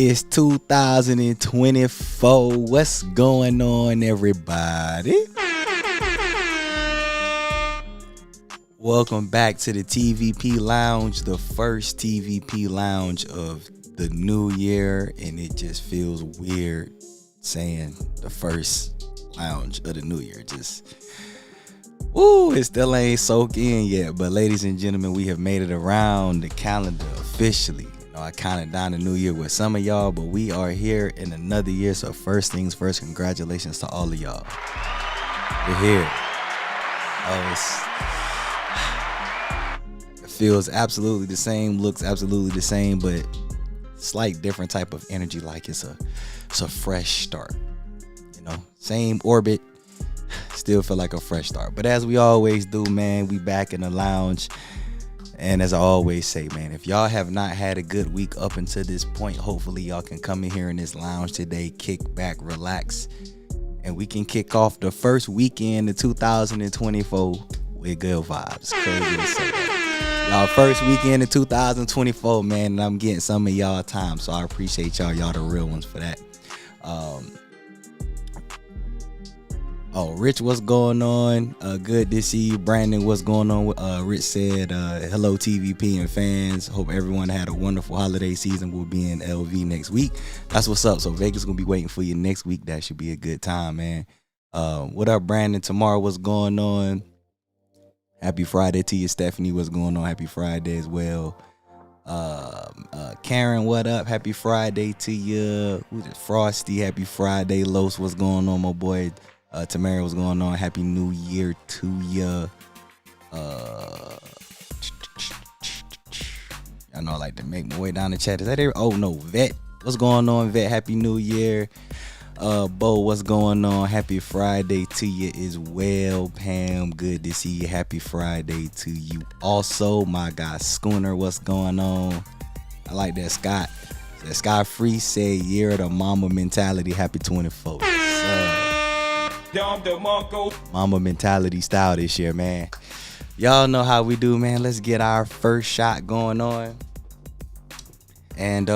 It's 2024. What's going on, everybody? Welcome back to the TVP Lounge, the first TVP Lounge of the new year, and it just feels weird saying the first lounge of the new year. It still ain't soaked in yet, but ladies and gentlemen, we have made it around the calendar officially. I counted down the new year with some of y'all, but we are here in another year. So first things first, congratulations to all of y'all. We're here. It feels absolutely the same, looks absolutely the same, but slight different type of energy, like it's a fresh start. Same orbit, still feel like a fresh start. But as we always do, man, we back in the lounge. And as I always say, man, if y'all have not had a good week up until this point, hopefully y'all can come in here in this lounge today, kick back, relax, and we can kick off the first weekend of 2024 with good vibes. Crazy to say that. Y'all, first weekend of 2024, man, and I'm getting some of y'all time, so I appreciate y'all. Y'all the real ones for that. Rich, what's going on? Good to see you. Brandon, what's going on? Rich said, hello, TVP and fans. Hope everyone had a wonderful holiday season. We'll be in LV next week. That's what's up. So Vegas going to be waiting for you next week. That should be a good time, man. What up, Brandon? Tomorrow, what's going on? Happy Friday to you. Stephanie, what's going on? Happy Friday as well. Karen, what up? Happy Friday to you. Who's it? Frosty, happy Friday. Los, what's going on, my boy? Tamara, what's going on? Happy New Year to ya. I know I like to make my way down the chat. Is that there? Oh no, Vet. What's going on, Vet? Happy New Year. Bo, what's going on? Happy Friday to you as well. Pam, good to see you. Happy Friday to you. Also, my guy Schooner, what's going on? I like that. Scott. That Scott Free said year of the mama mentality. Happy 24. Mama mentality style this year, man. Y'all know how we do, man. Let's get our first shot going on. And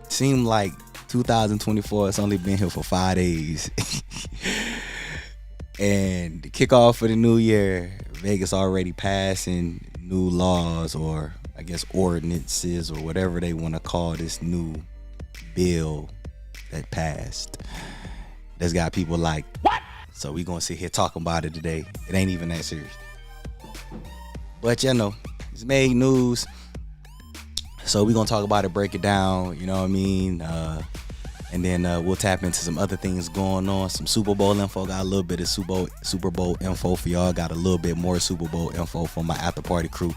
seemed like 2024 has only been here for 5 days. And the kickoff for the new year, Vegas already passing new laws, or I guess ordinances, or whatever they want to call this new bill that passed. That's got people like, what? So we gonna sit here talking about it today. It ain't even that serious. But it's made news. So we gonna talk about it, break it down, you know what I mean? And then we'll tap into some other things going on. Some Super Bowl info. Got a little bit of Super Bowl info for y'all. Got a little bit more Super Bowl info for my after party crew.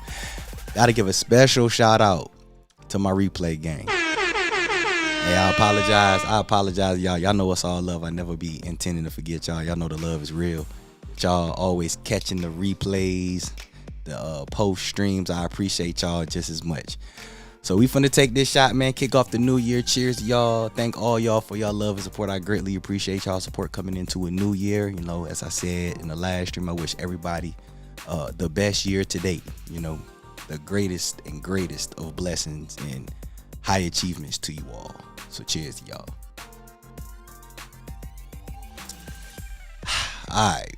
Gotta give a special shout out to my replay gang. Hey, I apologize, y'all. Y'all know it's all love. I never be intending to forget y'all. Y'all know the love is real. Y'all always catching the replays, the post streams. I appreciate y'all just as much. So we finna take this shot, man. Kick off the new year. Cheers to y'all. Thank all y'all for y'all love and support. I greatly appreciate y'all support coming into a new year. As I said in the last stream, I wish everybody the best year to date. The greatest and greatest of blessings and high achievements to you all. So cheers to y'all. Alright.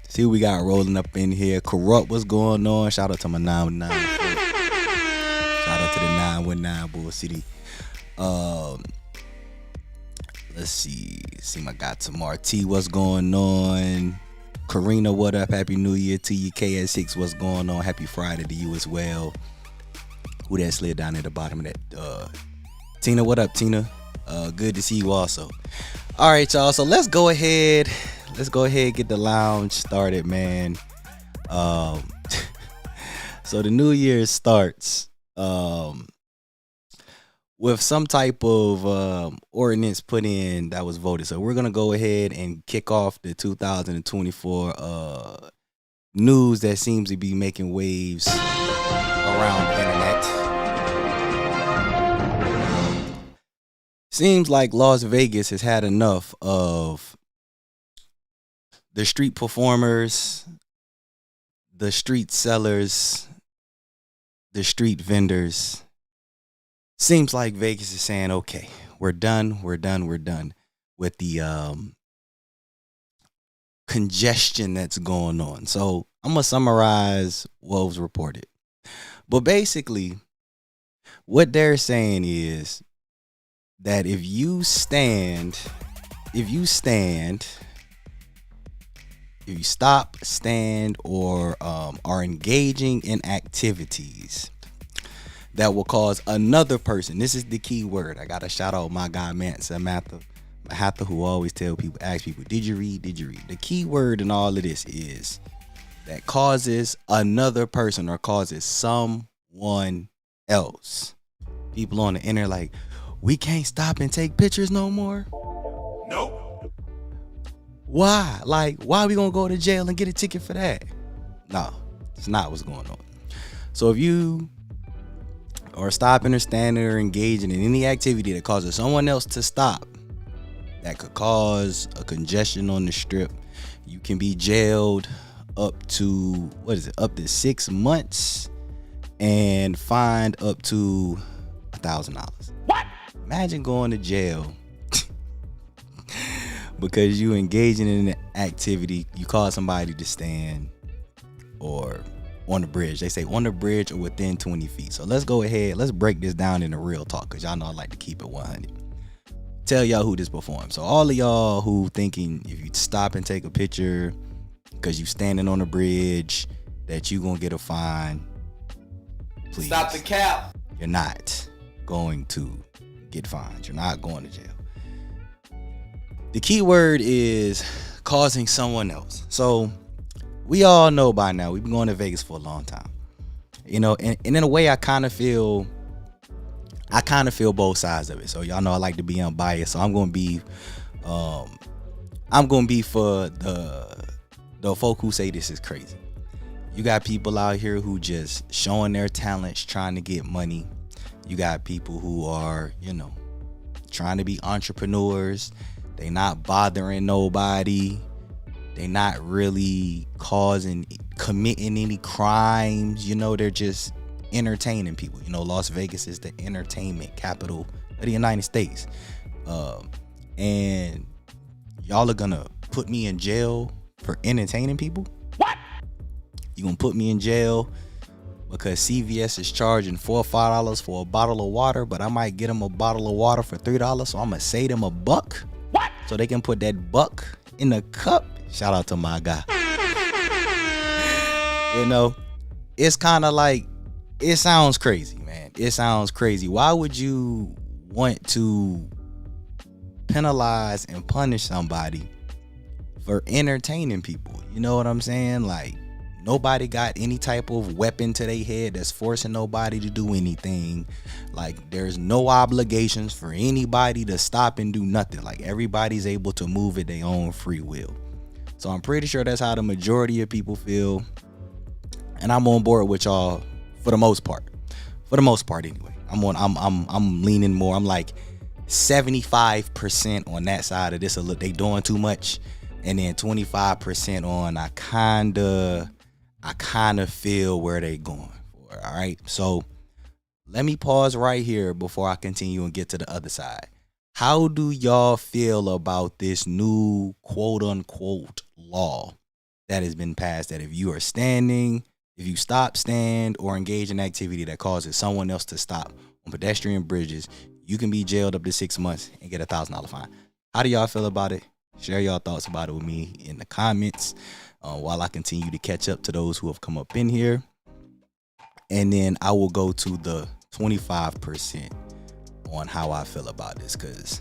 See what we got rolling up in here. Corrupt, what's going on? Shout out to my 919. Shout out to the 919 Bull City. Let's see. See my guy Tamar T, what's going on? Karina, what up? Happy New Year to you. KS6, what's going on? Happy Friday to you as well. Who that slid down at the bottom of that? Tina, what up, Tina? Good to see you also. All right, y'all. So let's go ahead. Get the lounge started, man. So the new year starts with some type of ordinance put in that was voted. So we're gonna go ahead and kick off the 2024 news that seems to be making waves around the internet. Seems like Las Vegas has had enough of the street performers, the street sellers, the street vendors seems like Vegas is saying, okay, we're done with the congestion that's going on. So I'm gonna summarize what was reported. But basically, what they're saying is that if you stop, stand, or are engaging in activities that will cause another person. This is the key word. I gotta shout out my guy Matha, who always ask people, did you read? The key word in all of this is that causes another person or causes someone else. People on the internet like, we can't stop and take pictures no more. Nope. Why? Like, why are we gonna go to jail and get a ticket for that? No, it's not what's going on. So if you are stopping or standing or engaging in any activity that causes someone else to stop, that could cause a congestion on the strip, you can be jailed up to up to 6 months and fined up to $1,000. What? Imagine going to jail because you engaging in an activity, you cause somebody to stand or on the bridge. They say on the bridge or within 20 feet. So let's go ahead. Let's break this down into real talk, because y'all know I like to keep it 100. Tell y'all who this performs. So all of y'all who thinking if you stop and take a picture because you standing on the bridge that you gonna get a fine, please Stop the cap. You're not going to get fined. You're not going to jail. The key word is causing someone else. So we all know by now, we've been going to Vegas for a long time. You know, and in a way I kind of feel both sides of it. So y'all know I like to be unbiased. So I'm gonna be for the folk who say this is crazy. You got people out here who just showing their talents, trying to get money. You got people who are, trying to be entrepreneurs. They not bothering nobody. They not really committing any crimes. They're just entertaining people. Las Vegas is the entertainment capital of the United States. And y'all are gonna put me in jail for entertaining people? What? You gonna put me in jail because CVS is charging $4 or $5 for a bottle of water, but I might get them a bottle of water for $3, so I'm gonna save them $1. What? So they can put that $1 in the cup. Shout out to my guy. It's kind of like, it sounds crazy, man. It sounds crazy. Why would you want to penalize and punish somebody for entertaining people? You know what I'm saying? Like, nobody got any type of weapon to their head that's forcing nobody to do anything. Like, there's no obligations for anybody to stop and do nothing. Like, everybody's able to move at their own free will. So I'm pretty sure that's how the majority of people feel. And I'm on board with y'all for the most part. Anyway. I'm leaning more. I'm like 75% on that side of this. Look, they doing too much. And then 25% on I kinda feel where they going for. All right. So let me pause right here before I continue and get to the other side. How do y'all feel about this new quote unquote law that has been passed, that if you stop, stand, or engage in activity that causes someone else to stop on pedestrian bridges, you can be jailed up to 6 months and get $1,000 fine? How do y'all feel about it? Share your thoughts about it with me in the comments while I continue to catch up to those who have come up in here. And then I will go to the 25% on how I feel about this, because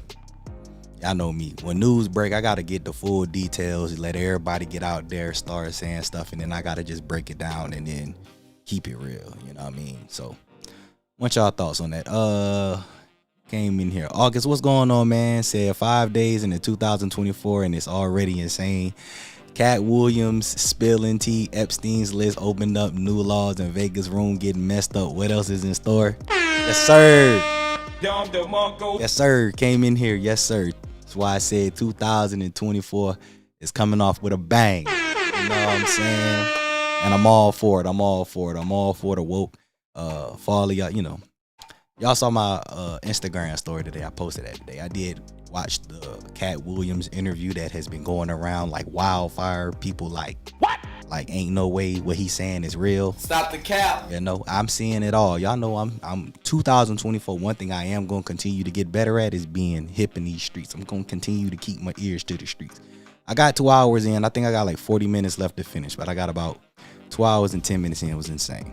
y'all know me. When news break, I got to get the full details, let everybody get out there, start saying stuff, and then I got to just break it down and then keep it real. You know what I mean? So, what y'all thoughts on that? Came in here. August, what's going on, man? Said 5 days into 2024 and it's already insane. Cat Williams spilling tea. Epstein's list opened up. New laws in Vegas room getting messed up. What else is in store? Yes, sir. Yes, sir. Came in here. Yes, sir. That's why I said 2024 is coming off with a bang. You know what I'm saying? And I'm all for it. I'm all for the woke. For all of y'all, Y'all saw my Instagram story today. I posted that today. I did watch the Cat Williams interview that has been going around like wildfire. People like, what? Like, ain't no way what he's saying is real. Stop the cap. You know, I'm seeing it all. Y'all know I'm 2024. One thing I am going to continue to get better at is being hip in these streets. I'm going to continue to keep my ears to the streets. I got 2 hours in. I think I got like 40 minutes left to finish, but I got about 2 hours and 10 minutes in. It was insane.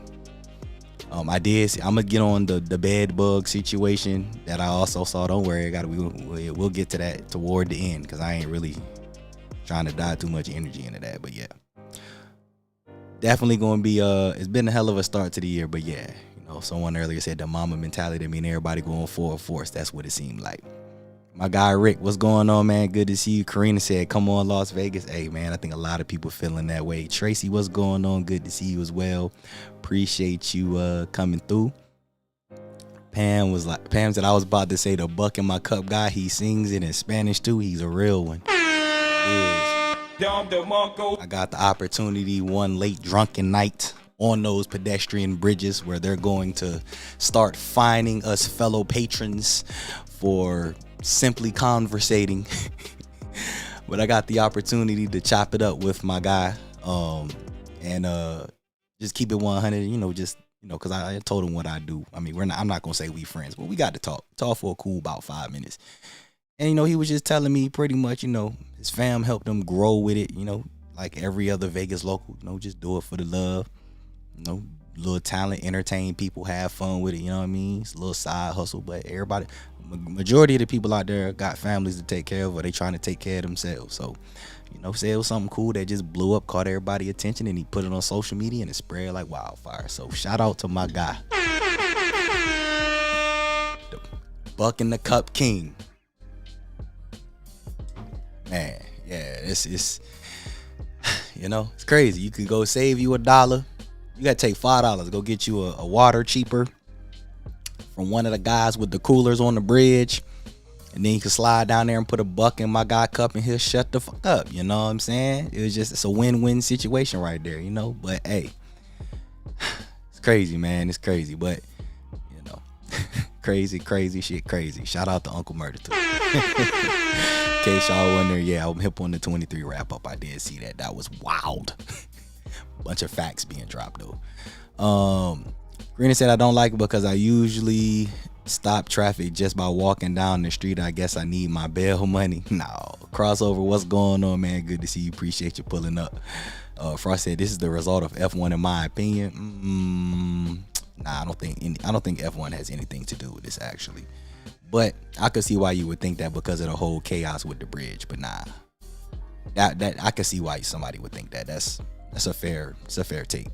I'm gonna get on the bed bug situation that I also saw. Don't worry, we'll get to that toward the end, because I ain't really trying to dive too much energy into that. But yeah, definitely gonna be it's been a hell of a start to the year. But yeah, you know, someone earlier said the mama mentality. I mean, everybody going full force. That's what it seemed like. My guy Rick, what's going on, man? Good to see you. Karina said, come on, Las Vegas. Hey, man, I think a lot of people feeling that way. Tracy, what's going on? Good to see you as well. Appreciate you coming through. Pam said, I was about to say the buck in my cup guy. He sings it in Spanish too. He's a real one. I got the opportunity one late drunken night on those pedestrian bridges where they're going to start fining us fellow patrons for simply conversating. But I got the opportunity to chop it up with my guy and just keep it 100, because I told him what I do. I mean, I'm not gonna say we friends, but we got to talk for a cool about 5 minutes. And he was just telling me pretty much, his fam helped him grow with it, like every other Vegas local, just do it for the love, little talent, entertain people, have fun with it, you know what I mean? It's a little side hustle, but everybody, majority of the people out there got families to take care of, or they trying to take care of themselves. So, say it was something cool that just blew up, caught everybody's attention, and he put it on social media and it spread like wildfire. So shout out to my guy, the Buck in the Cup King. Man, yeah, it's crazy. You could go save you $1. You gotta take $5, go get you a water cheaper from one of the guys with the coolers on the bridge, and then you can slide down there and put a buck in my guy cup and he'll shut the fuck up. You know what I'm saying? It's a win-win situation right there, but hey, it's crazy, man. It's crazy, but crazy shit, crazy. Shout out to Uncle Murder too. In case y'all wonder, yeah, I'm hip on the 23 wrap up. I did see that. That was wild. Bunch of facts being dropped though. Green said, I don't like it because I usually stop traffic just by walking down the street. I guess I need my bail money. No. Crossover, what's going on, man? Good to see you. Appreciate you pulling up. Frost said, this is the result of F1 in my opinion. Nah, I don't think F1 has anything to do with this actually. But I could see why you would think that because of the whole chaos with the bridge. But nah, that I could see why somebody would think that. That's a fair take.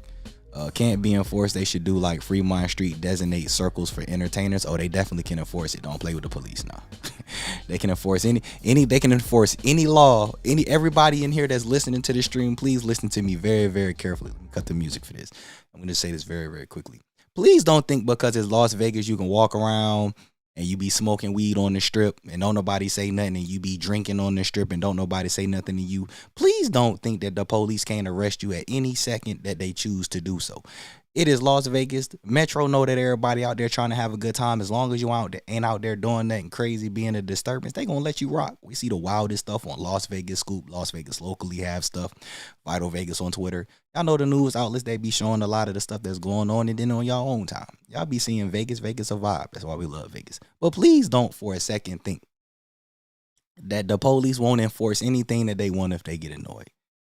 Can't be enforced. They should do like Fremont Street, designate circles for entertainers. Oh, they definitely can enforce it. Don't play with the police now. They can enforce they can enforce any law. Everybody in here that's listening to the stream, please listen to me very, very carefully. Let me cut the music for this. I'm going to say this very, very quickly. Please don't think because it's Las Vegas you can walk around and you be smoking weed on the strip and don't nobody say nothing, and you be drinking on the strip and don't nobody say nothing to you. Please don't think that the police can't arrest you at any second that they choose to do so. It is Las Vegas. Metro know that everybody out there trying to have a good time. As long as you ain't out there doing nothing crazy, being a disturbance, they gonna let you rock. We see the wildest stuff on Las Vegas Scoop. Las Vegas Locally have stuff. Vital Vegas on Twitter. Y'all know the news outlets, they be showing a lot of the stuff that's going on, and then on y'all own time, y'all be seeing Vegas a vibe. That's why we love Vegas. But please don't for a second think that the police won't enforce anything that they want if they get annoyed.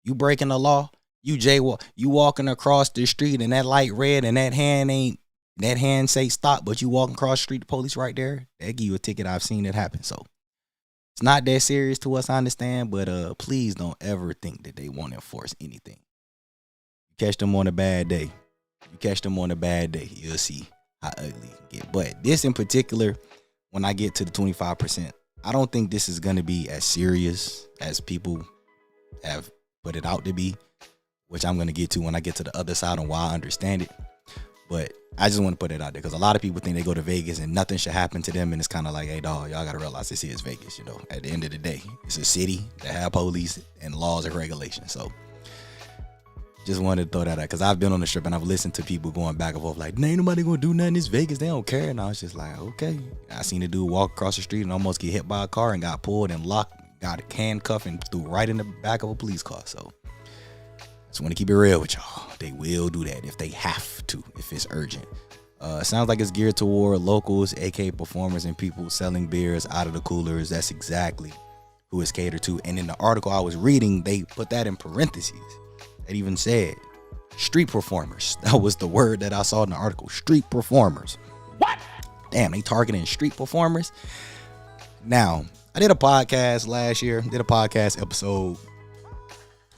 You breaking the law, you jaywalk, you walking across the street and that light red and that hand say stop, but you walking across the street, the police right there, they give you a ticket. I've seen it happen. So it's not that serious to us, I understand, but please don't ever think that they won't enforce anything. You catch them on a bad day. You'll see how ugly it can get. But this in particular, when I get to the 25%, I don't think this is going to be as serious as people have put it out to be, which I'm going to get to when I get to the other side on why I understand it. But I just want to put it out there because a lot of people think they go to Vegas and nothing should happen to them. And it's kind of like, hey, dog, y'all got to realize this is Vegas. At the end of the day, it's a city that have police and laws and regulations. So Just wanted to throw that out because I've been on the strip and I've listened to people going back and forth like, ain't nobody gonna do nothing. It's Vegas. They don't care. And I was just like, okay. I seen a dude walk across the street and almost get hit by a car and got pulled and locked, got a handcuff and threw right in the back of a police car. So just want to keep it real with y'all. They will do that if they have to, if it's urgent. Sounds like it's geared toward locals, aka performers and people selling beers out of the coolers. That's exactly who it's catered to. And in the article I was reading, they put that in parentheses. It even said street performers. That was the word that I saw in the article. Street performers. What? Damn, they targeting street performers. Now, I did a podcast last year, did a podcast episode,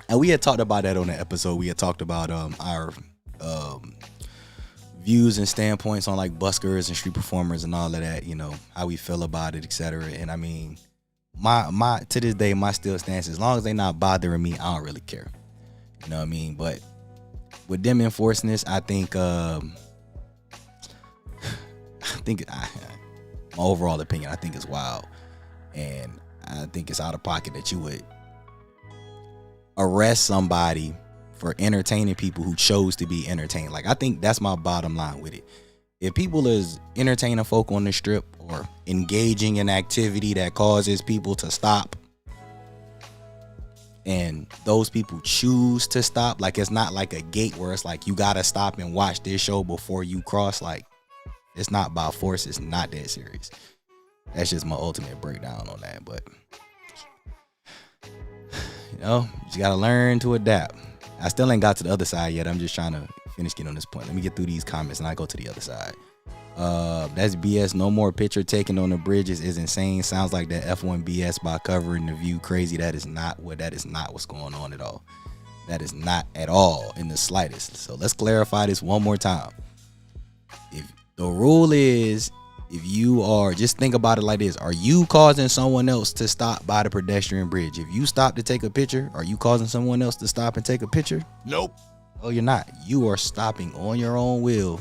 and we had talked about that on the episode. We had talked about our views and standpoints on like buskers and street performers and all of that, you know, how we feel about it, etc. And I mean, my to this day, my still stance, as long as they not bothering me, I don't really care. You know what I mean? But with them enforcing this, I think my overall opinion, I think it's wild. And I think it's out of pocket that you would arrest somebody for entertaining people who chose to be entertained. Like, I think that's my bottom line with it. If people is entertaining folk on the strip or engaging in activity that causes people to stop, and those people choose to stop, like it's not like a gate where it's like you gotta stop and watch this show before you cross. Like, it's not by force. It's not that serious. That's just my ultimate breakdown on that. But you know, you just gotta learn to adapt. I still ain't got to the other side yet. I'm just trying to finish getting on this point. Let me get through these comments and I go to the other side. That's BS. No more picture taking on the bridges is insane. Sounds like that F1 BS by covering the view crazy. That is not what's going on at all. That is not at all in the slightest. So let's clarify this one more time. If the rule is, if you are, just think about it like this. Are you causing someone else to stop by the pedestrian bridge? If you stop to take a picture, are you causing someone else to stop and take a picture? Nope. Oh, you're not. You are stopping on your own will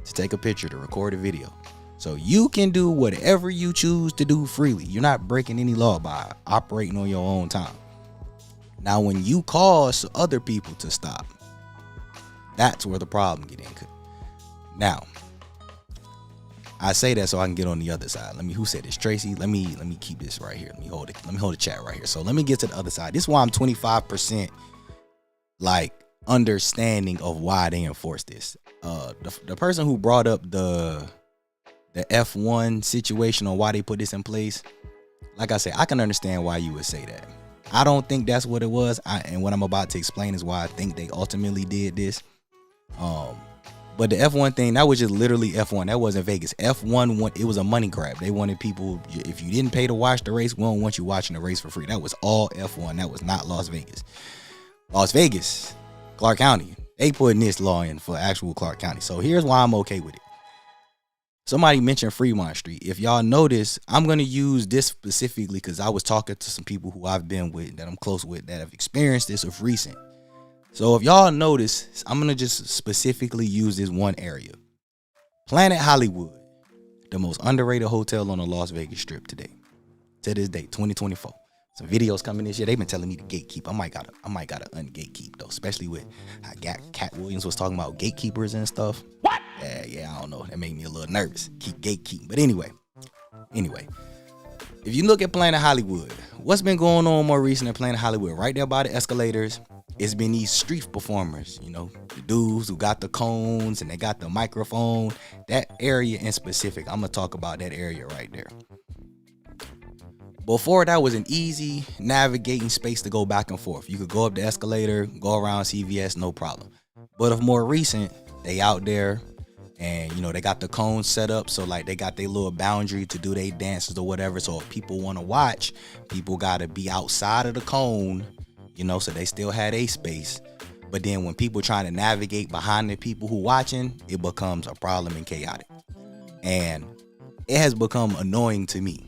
to take a picture, to record a video. So you can do whatever you choose to do freely. You're not breaking any law by operating on your own time. Now, when you cause other people to stop, that's where the problem get in. Now, I say that so I can get on the other side. Who said this? Tracy. Let me keep this right here. Let me hold the chat right here. So let me get to the other side. This is why I'm 25% like understanding of why they enforce this. The person who brought up the F1 situation on why they put this in place, like I said, I can understand why you would say that. I don't think that's what it was. And what I'm about to explain is why I think they ultimately did this. But the F1 thing, that was just literally F1. That wasn't Vegas. F1, it was a money grab. They wanted people, if you didn't pay to watch the race, we don't want you watching the race for free. That was all F1. That was not Las Vegas. Las Vegas, Clark County, they putting this law in for actual Clark County. So here's why I'm okay with it. Somebody mentioned Fremont Street. If y'all notice, I'm going to use this specifically because I was talking to some people who I've been with, that I'm close with, that have experienced this of recent. So if y'all notice, I'm going to just specifically use this one area. Planet Hollywood, the most underrated hotel on the Las Vegas Strip today. To this day, 2024. Some videos coming this year. They've been telling me to gatekeep. I might gotta ungatekeep though, especially with how Cat Williams was talking about gatekeepers and stuff. What? Yeah, I don't know. That made me a little nervous. Keep gatekeeping. But anyway. If you look at Planet Hollywood, what's been going on more recent in Planet Hollywood? Right there by the escalators, it's been these street performers, you know, the dudes who got the cones and they got the microphone. That area in specific, I'm gonna talk about that area right there. Before, that was an easy navigating space to go back and forth. You could go up the escalator, go around CVS, no problem. But of more recent, they out there and, you know, they got the cones set up. So like they got their little boundary to do their dances or whatever. So if people want to watch, people got to be outside of the cone, you know, so they still had a space. But then when people trying to navigate behind the people who watching, it becomes a problem and chaotic. And it has become annoying to me.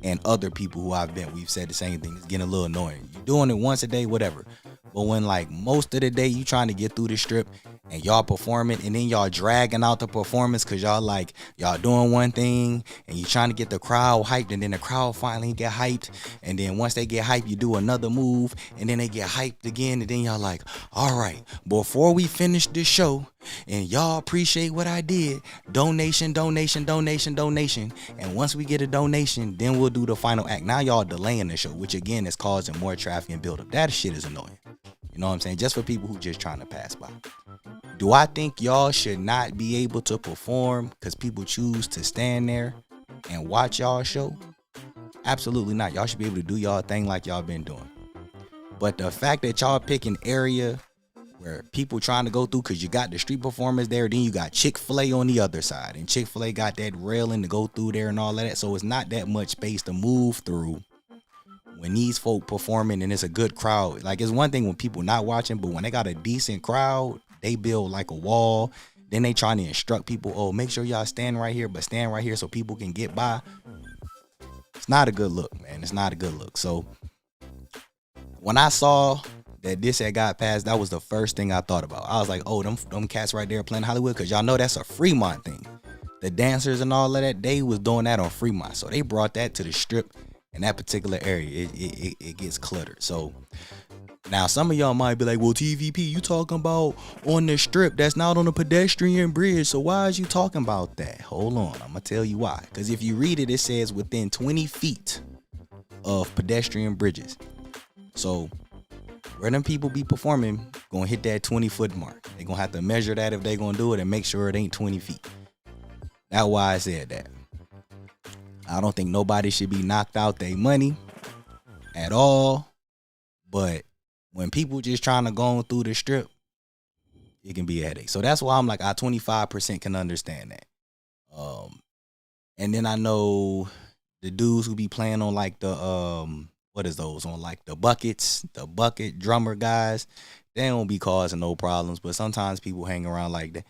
And other people who we've said the same thing. It's getting a little annoying. You're doing it once a day, whatever. But when like most of the day you trying to get through the strip and y'all performing, and then y'all dragging out the performance because y'all doing one thing and you trying to get the crowd hyped, and then the crowd finally get hyped, and then once they get hyped, you do another move, and then they get hyped again, and then y'all like, all right, before we finish this show and y'all appreciate what I did, donation, and once we get a donation, then we'll do the final act. Now y'all delaying the show, which again is causing more traffic and buildup. That shit is annoying. You know what I'm saying? Just for people who just trying to pass by. Do I think y'all should not be able to perform because people choose to stand there and watch y'all show? Absolutely not. Y'all should be able to do y'all thing like y'all been doing. But the fact that y'all pick an area where people trying to go through, because you got the street performers there, then you got Chick-fil-A on the other side, and Chick-fil-A got that railing to go through there and all of that, so it's not that much space to move through when these folk performing and it's a good crowd. Like, it's one thing when people not watching, but when they got a decent crowd, they build like a wall. Then they trying to instruct people, oh, make sure y'all stand right here, but stand right here so people can get by. It's not a good look, man. It's not a good look. So when I saw that this had got passed, that was the first thing I thought about. I was like, oh, them cats right there playing Hollywood, because y'all know that's a Fremont thing. The dancers and all of that, they was doing that on Fremont. So they brought that to the Strip. In that particular area, it gets cluttered. So now some of y'all might be like, well, TVP, you talking about on the Strip, that's not on a pedestrian bridge, so why is you talking about that? Hold on, I'm gonna tell you why. Because if you read it, it says within 20 feet of pedestrian bridges. So where them people be performing gonna hit that 20-foot mark. They gonna have to measure that if they gonna do it and make sure it ain't 20 feet. That's why I said that. I don't think nobody should be knocked out their money at all. But when people just trying to go through the Strip, it can be a headache. So that's why I'm like, I 25% can understand that. And then I know the dudes who be playing on like the what is those, on like the buckets, the bucket drummer guys, they don't be causing no problems. But sometimes people hang around like that.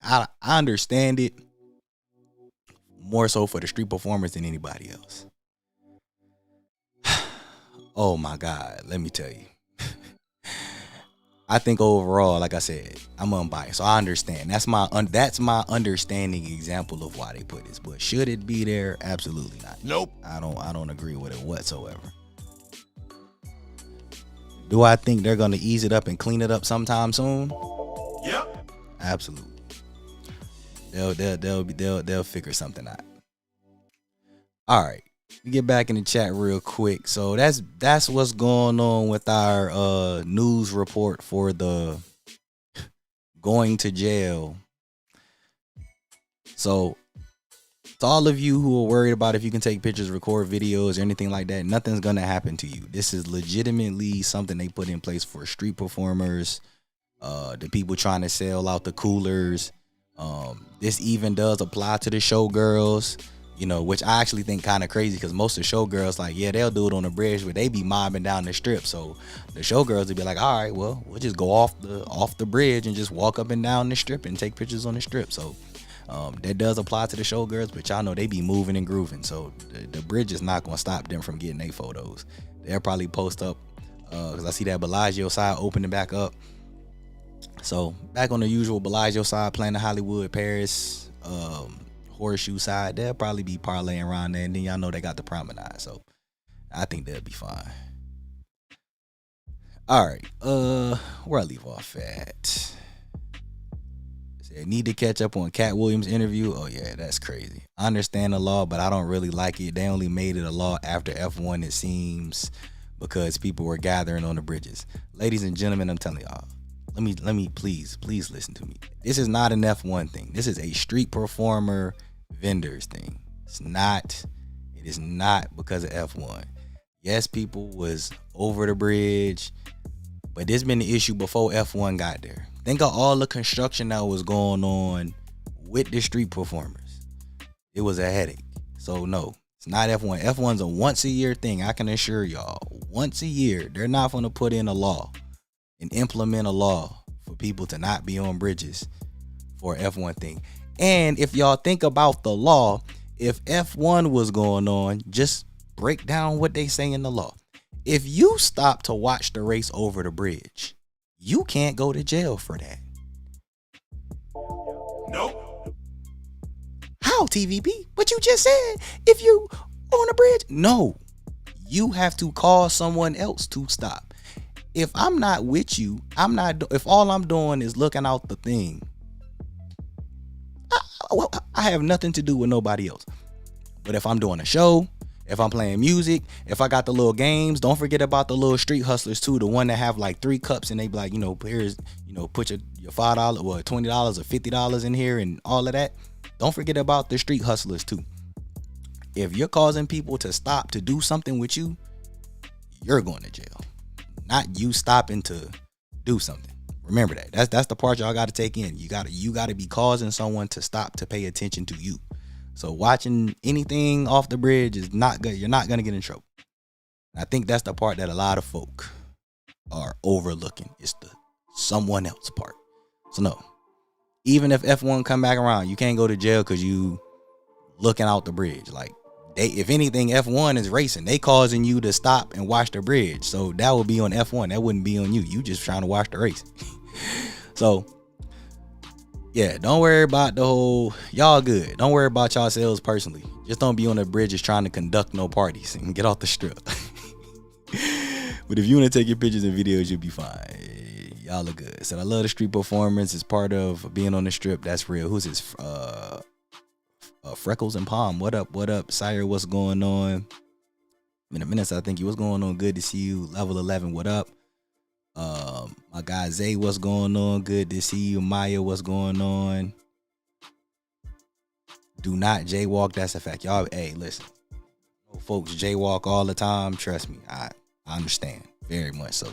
I understand it. More so for the street performers than anybody else. Oh my God, let me tell you. I think overall, like I said, I'm unbiased, so I understand. That's my understanding example of why they put this. But should it be there? Absolutely not. Nope. I don't agree with it whatsoever. Do I think they're gonna ease it up and clean it up sometime soon? Yep. Absolutely. They'll figure something out. All right, we get back in the chat real quick. So that's what's going on with our news report for the going to jail. So to all of you who are worried about if you can take pictures, record videos, or anything like that, nothing's gonna happen to you. This is legitimately something they put in place for street performers, the people trying to sell out the coolers. This even does apply to the showgirls, you know, which I actually think kind of crazy, because most of the showgirls, like, yeah, they'll do it on the bridge, but they be mobbing down the Strip. So the showgirls would be like, all right, well, we'll just go off the bridge and just walk up and down the Strip and take pictures on the Strip. So that does apply to the showgirls, but y'all know they be moving and grooving. So the bridge is not going to stop them from getting their photos. They'll probably post up, because I see that Bellagio side opening back up. So back on the usual Bellagio side, playing the Hollywood, Paris, Horseshoe side, they'll probably be parlaying around there, and then y'all know they got the promenade. So I think they'll be fine. All right, where I leave off at? Said need to catch up on Cat Williams' interview. Oh yeah, that's crazy. I understand the law, but I don't really like it. They only made it a law after F1, it seems, because people were gathering on the bridges. Ladies and gentlemen, I'm telling y'all. Let me please listen to me. This is not an F1 thing. This is a street performer vendors thing. It is not because of F1. Yes, people was over the bridge, but there's been the issue before F1 got there. Think of all the construction that was going on with the street performers. It was a headache. So no, it's not F1. F1's a once a year thing. I can assure y'all, once a year, they're not going to put in a law and implement a law for people to not be on bridges for F1 thing. And if y'all think about the law, if F1 was going on, just break down what they say in the law. If you stop to watch the race over the bridge, you can't go to jail for that. Nope. How, TVP? But you just said if you on a bridge. No, you have to call someone else to stop. If I'm not with you, if all I'm doing is looking out the thing, I have nothing to do with nobody else. But if I'm doing a show, if I'm playing music, if I got the little games, don't forget about the little street hustlers too. The one that have like 3 cups and they be like, here's, put your $5 or $20 or $50 in here and all of that. Don't forget about the street hustlers too. If you're causing people to stop to do something with you, you're going to jail. Not you stopping to do something. Remember that. That's the part y'all got to take in. You got to be causing someone to stop to pay attention to you. So watching anything off the bridge is not good. You're not going to get in trouble. I think that's the part that a lot of folk are overlooking. It's the someone else part. So no, even if F1 come back around, you can't go to jail because you looking out the bridge. Like if anything, F1 is racing. They causing you to stop and watch the bridge. So that would be on F1. That wouldn't be on you. You just trying to watch the race. So yeah, don't worry about the whole, y'all good. Don't worry about yourselves personally. Just don't be on the bridges trying to conduct no parties and get off the strip. But if you want to take your pictures and videos, you'll be fine. Y'all are good. So I love the street performance. It's part of being on the strip. That's real. Who's this? Freckles and Palm. What up? Sire, what's going on? In a minute, I think you. What's going on? Good to see you. Level 11, what up? My guy Zay, what's going on? Good to see you. Maya, what's going on? Do not jaywalk. That's a fact. Y'all, hey, listen. Folks jaywalk all the time. Trust me. I understand very much so.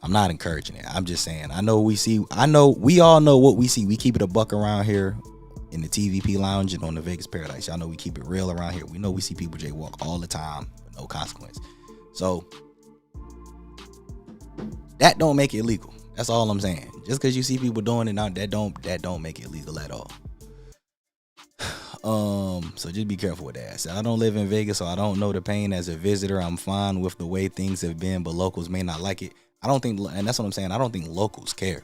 I'm not encouraging it. I'm just saying, we all know what we see. We keep it a buck around here in the TVP lounge and on the Vegas Paradise. Y'all know we keep it real around here. We know we see people jaywalk all the time with no consequence. So that don't make it legal. That's all I'm saying. Just because you see people doing it now, that don't make it legal at all. So just be careful with that. So I don't live in Vegas, so I don't know the pain as a visitor. I'm fine with the way things have been, but locals may not like it. I don't think, and that's what I'm saying, I don't think locals care.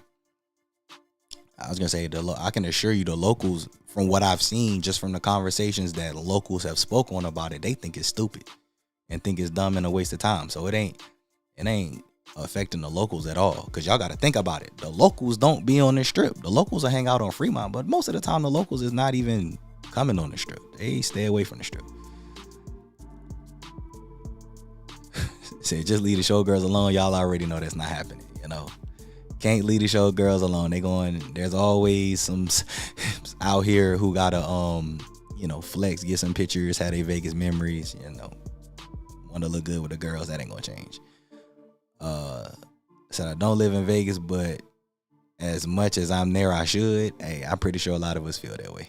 I was gonna say I can assure you the locals, from what I've seen, just from the conversations that locals have spoken on about it, they think it's stupid and think it's dumb and a waste of time. So it ain't affecting the locals at all, because y'all got to think about it. The locals don't be on the strip. The locals will hang out on Fremont, but most of the time the locals is not even coming on the strip. They stay away from the strip. Say just leave the showgirls alone. Y'all already know that's not happening. Can't leave the showgirls alone. There's always some out here who gotta flex, get some pictures, have their Vegas memories, want to look good with the girls. That ain't gonna change. So I don't live in Vegas, but as much as I'm there, I should. Hey, I'm pretty sure a lot of us feel that way.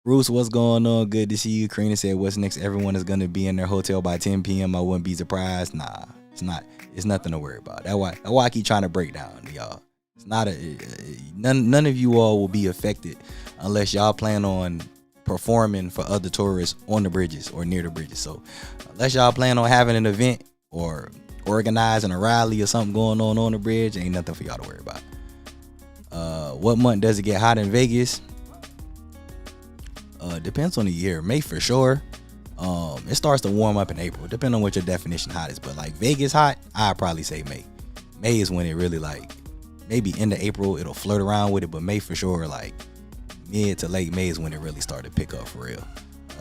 Bruce, what's going on? Good to see you. Karina said, what's next? Everyone is going to be in their hotel by 10 p.m. I wouldn't be surprised. Nah, it's not. It's nothing to worry about. That's why I keep trying to break down, y'all. It's not none of you all will be affected unless y'all plan on performing for other tourists on the bridges or near the bridges. So unless y'all plan on having an event or organizing a rally or something going on the bridge, ain't nothing for y'all to worry about. What month does it get hot in Vegas? Depends on the year. May for sure. It starts to warm up in April, depending on what your definition hot is. But like Vegas hot, I'd probably say May. May is when it really maybe end of April it'll flirt around with it, but May for sure, like mid to late May is when it really started to pick up for real.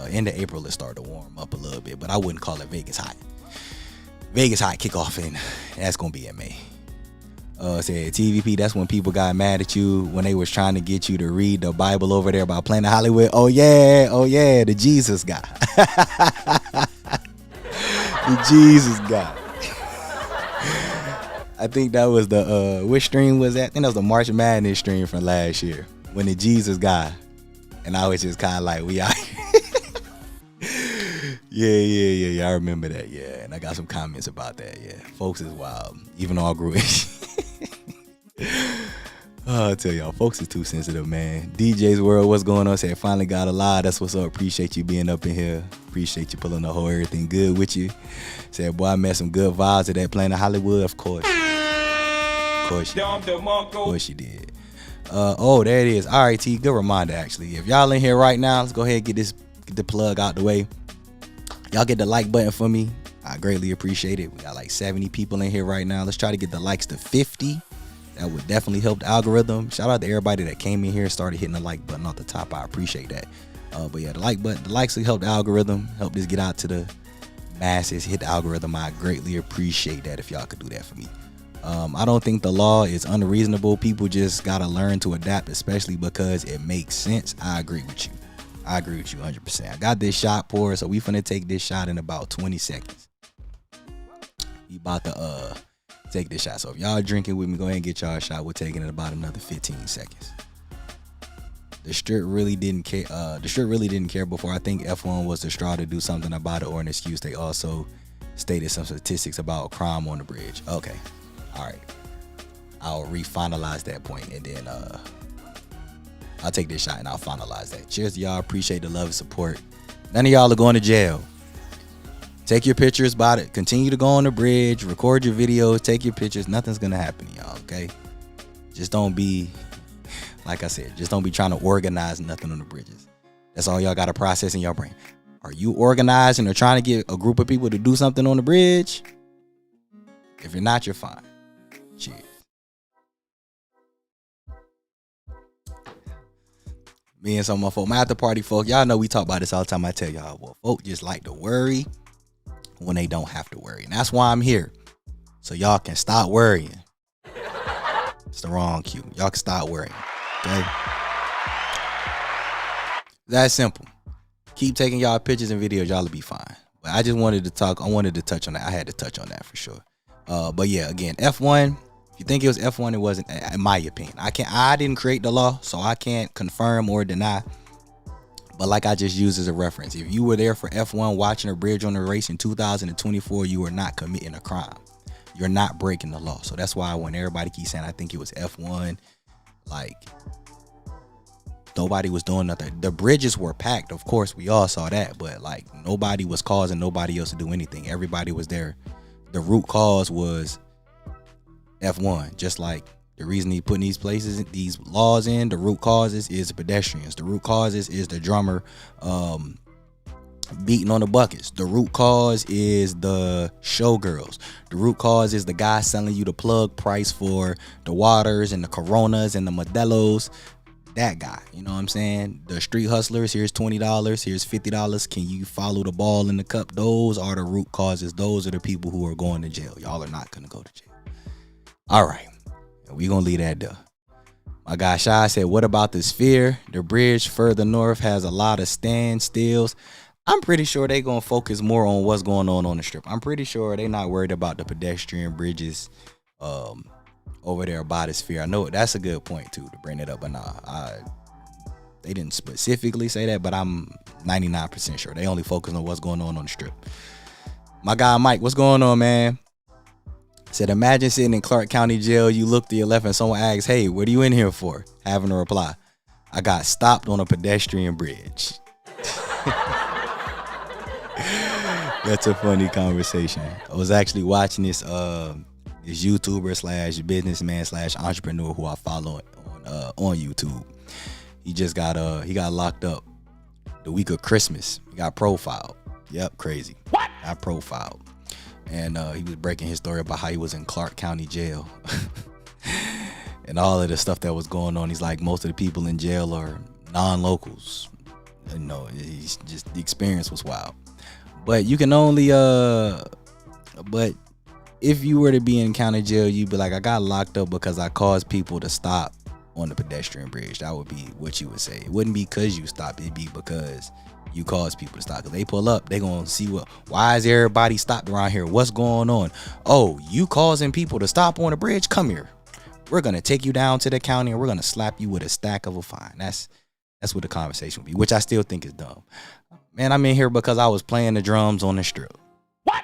End of April it started to warm up a little bit, but I wouldn't call it Vegas hot. Vegas hot kickoff in, that's gonna be in May. Said TVP, that's when people got mad at you when they was trying to get you to read the Bible over there about Planet Hollywood. Oh yeah, the Jesus guy. The Jesus guy. I think that was the which stream was that? I think that was the March Madness stream from last year when the Jesus guy, and I was just kind of like, we out here. Yeah. I remember that. Yeah, and I got some comments about that. Yeah, folks is wild. Even though I grew it. I'll tell y'all, folks is too sensitive, man. DJ's World, what's going on? Said finally got a lie. That's what's up. Appreciate you being up in here. Appreciate you pulling the whole everything good with you. Said, boy, I met some good vibes at that Planet Hollywood, of course. Of course you did. Oh, there it is. All right, T. Good reminder, actually. If y'all in here right now, let's go ahead and get the plug out the way. Y'all get the like button for me. I greatly appreciate it. We got like 70 people in here right now. Let's try to get the likes to 50. That would definitely help the algorithm. Shout out to everybody that came in here and started hitting the like button off the top. I appreciate that. But yeah, the like button, the likes will help the algorithm, help this get out to the masses, hit the algorithm. I greatly appreciate that if y'all could do that for me. I don't think the law is unreasonable. People just got to learn to adapt, especially because it makes sense. I agree with you. I agree with you 100%. I got this shot poured, so we finna take this shot in about 20 seconds. We about to take this shot. So if y'all drinking with me, go ahead and get y'all a shot. We're taking it about another 15 seconds. The strip really didn't care. The strip really didn't care before. I think F1 was the straw to do something about it or an excuse. They also stated some statistics about crime on the bridge. Okay, all right. I'll refinalize that point and then I'll take this shot and I'll finalize that. Cheers to y'all. Appreciate the love and support. None of y'all are going to jail. Take your pictures about it. Continue to go on the bridge. Record your videos. Take your pictures. Nothing's going to happen to y'all, okay? Just don't be, like I said, just don't be trying to organize nothing on the bridges. That's all y'all got to process in your brain. Are you organizing or trying to get a group of people to do something on the bridge? If you're not, you're fine. Cheers. Me and some of my folk, my after party folk, y'all know we talk about this all the time. I tell y'all, well, folk just like to worry when they don't have to worry. And that's why I'm here. So y'all can stop worrying. It's the wrong cue. Y'all can stop worrying. Okay? That's simple. Keep taking y'all pictures and videos. Y'all will be fine. But I just wanted to talk. I wanted to touch on that. I had to touch on that for sure. But yeah, again, F1. If you think it was F1, it wasn't, in my opinion. I didn't create the law, so I can't confirm or deny. But like I just used as a reference, if you were there for F1 watching a bridge on the race in 2024, you are not committing a crime. You're not breaking the law. So that's why when everybody keeps saying I think it was F1, like nobody was doing nothing. The bridges were packed, of course, we all saw that, but like nobody was causing nobody else to do anything. Everybody was there. The root cause was F1, just like the reason he putting these laws in, the root causes is the pedestrians. The root causes is the drummer beating on the buckets. The root cause is the showgirls. The root cause is the guy selling you the plug price for the waters and the Coronas and the Modelos. That guy, you know what I'm saying? The street hustlers, here's $20, here's $50. Can you follow the ball in the cup? Those are the root causes. Those are the people who are going to jail. Y'all are not going to go to jail. All right, we're going to leave that there. My guy Shy said, what about the Sphere? The bridge further north has a lot of standstills. I'm pretty sure they're going to focus more on what's going on the strip. I'm pretty sure they're not worried about the pedestrian bridges over there by the Sphere. I know that's a good point, too, to bring it up. But nah, they didn't specifically say that, but I'm 99% sure. They only focus on what's going on the strip. My guy Mike, what's going on, man? Said, imagine sitting in Clark County Jail. You look to your left and someone asks, hey, what are you in here for? Having a reply, I got stopped on a pedestrian bridge. That's a funny conversation. I was actually watching this this YouTuber slash businessman slash entrepreneur who I follow on YouTube. He just got locked up the week of Christmas. He got profiled. Yep, crazy. What? Got profiled. And he was breaking his story about how he was in Clark County Jail and all of the stuff that was going on. He's like, most of the people in jail are non-locals. You know, he's just, the experience was wild. But you can only, but if you were to be in county jail, you'd be like, I got locked up because I caused people to stop on the pedestrian bridge. That would be what you would say. It wouldn't be because you stopped. It'd be because you cause people to stop. Because they pull up, they gonna see why is everybody stopped around here? What's going on? Oh, you causing people to stop on the bridge? Come here. We're gonna take you down to the county and we're gonna slap you with a stack of a fine. That's what the conversation would be, which I still think is dumb. Man, I'm in here because I was playing the drums on the strip. What?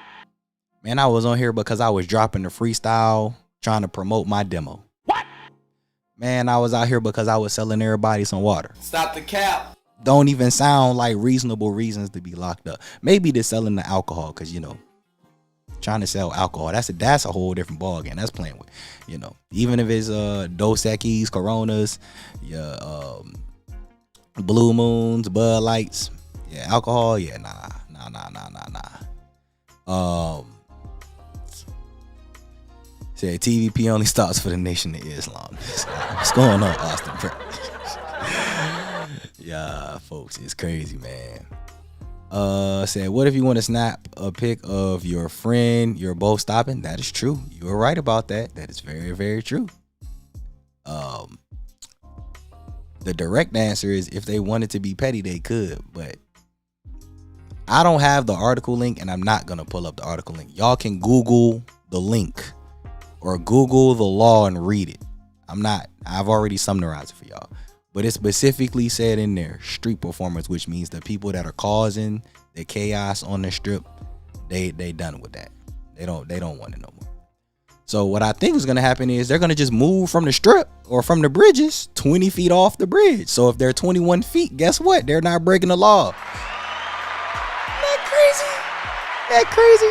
Man, I was on here because I was dropping the freestyle, trying to promote my demo. What? Man, I was out here because I was selling everybody some water. Stop the cap. Don't even sound like reasonable reasons to be locked up. Maybe they're selling the alcohol because, you know, trying to sell alcohol. That's a whole different ballgame. That's playing with, even if it's Dos Equis, Coronas, Blue Moons, Bud Lights, alcohol, nah. Said TVP only stops for the Nation of Islam. What's going on, Austin? Yeah, folks, it's crazy, man. Said, what if you want to snap a pic of your friend you're both stopping? That is true. You were right about that. That is very, very true. The direct answer is if they wanted to be petty, they could, but I don't have the article link, and I'm not gonna pull up the article link. Y'all can Google the link or Google the law and read it. I've already summarized it for y'all. But it specifically said in there, street performers, which means the people that are causing the chaos on the strip, they done with that. They don't want it no more. So what I think is gonna happen is they're gonna just move from the strip or from the bridges 20 feet off the bridge. So if they're 21 feet, guess what? They're not breaking the law. That crazy?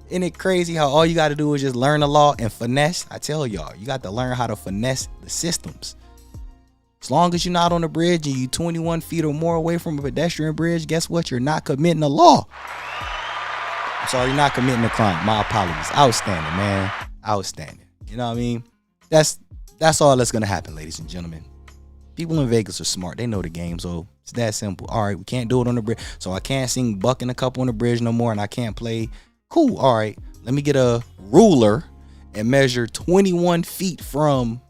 Isn't it crazy how all you got to do is just learn the law and finesse? I tell y'all, you got to learn how to finesse the systems. As long as you're not on the bridge and you 21 feet or more away from a pedestrian bridge, guess what? You're not committing a law. I'm sorry, you're not committing a crime. My apologies. Outstanding, man. Outstanding. You know what I mean? That's all that's going to happen, ladies and gentlemen. People in Vegas are smart. They know the game, so it's that simple. All right, we can't do it on the bridge. So I can't sing Bucking a Couple on the bridge no more, and I can't play. Cool, all right. Let me get a ruler and measure 21 feet from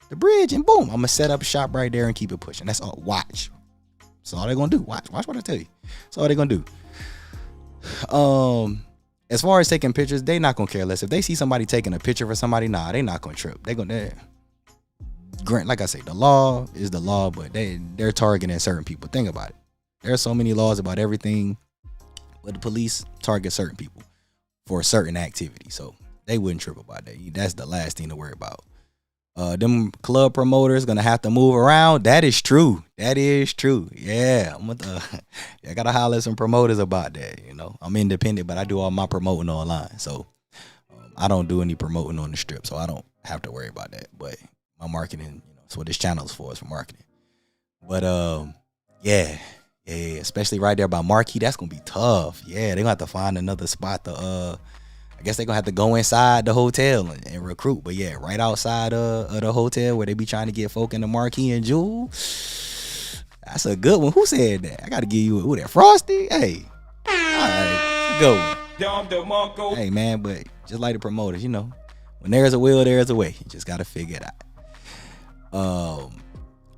the bridge, and boom, I'm going to set up shop right there and keep it pushing. That's all. Watch. That's all they're going to do. Watch what I tell you. That's all they're going to do. As far as taking pictures, they not going to care less. If they see somebody taking a picture for somebody, nah, they not going to trip. They're going to... Grant, like I say, the law is the law, but they're targeting certain people. Think about it. There are so many laws about everything, but the police target certain people for a certain activity, so they wouldn't trip about that. That's the last thing to worry about. Them club promoters gonna have to move around. That is true. That is true. Yeah, I gotta holler at some promoters about that. I'm independent, but I do all my promoting online, so I don't do any promoting on the strip, so I don't have to worry about that. But my marketing, that's what this channel is for marketing. But yeah, especially right there by Marquee, that's gonna be tough. Yeah, they're gonna have to find another spot to I guess they're gonna have to go inside the hotel and recruit. But yeah, right outside of the hotel where they be trying to get folk in the Marquee and Jewel. That's a good one. Who said that? I gotta give you that Frosty. Hey, all right, go one. Hey man, but just like the promoters, when there's a will, there's a way. You just gotta figure it out.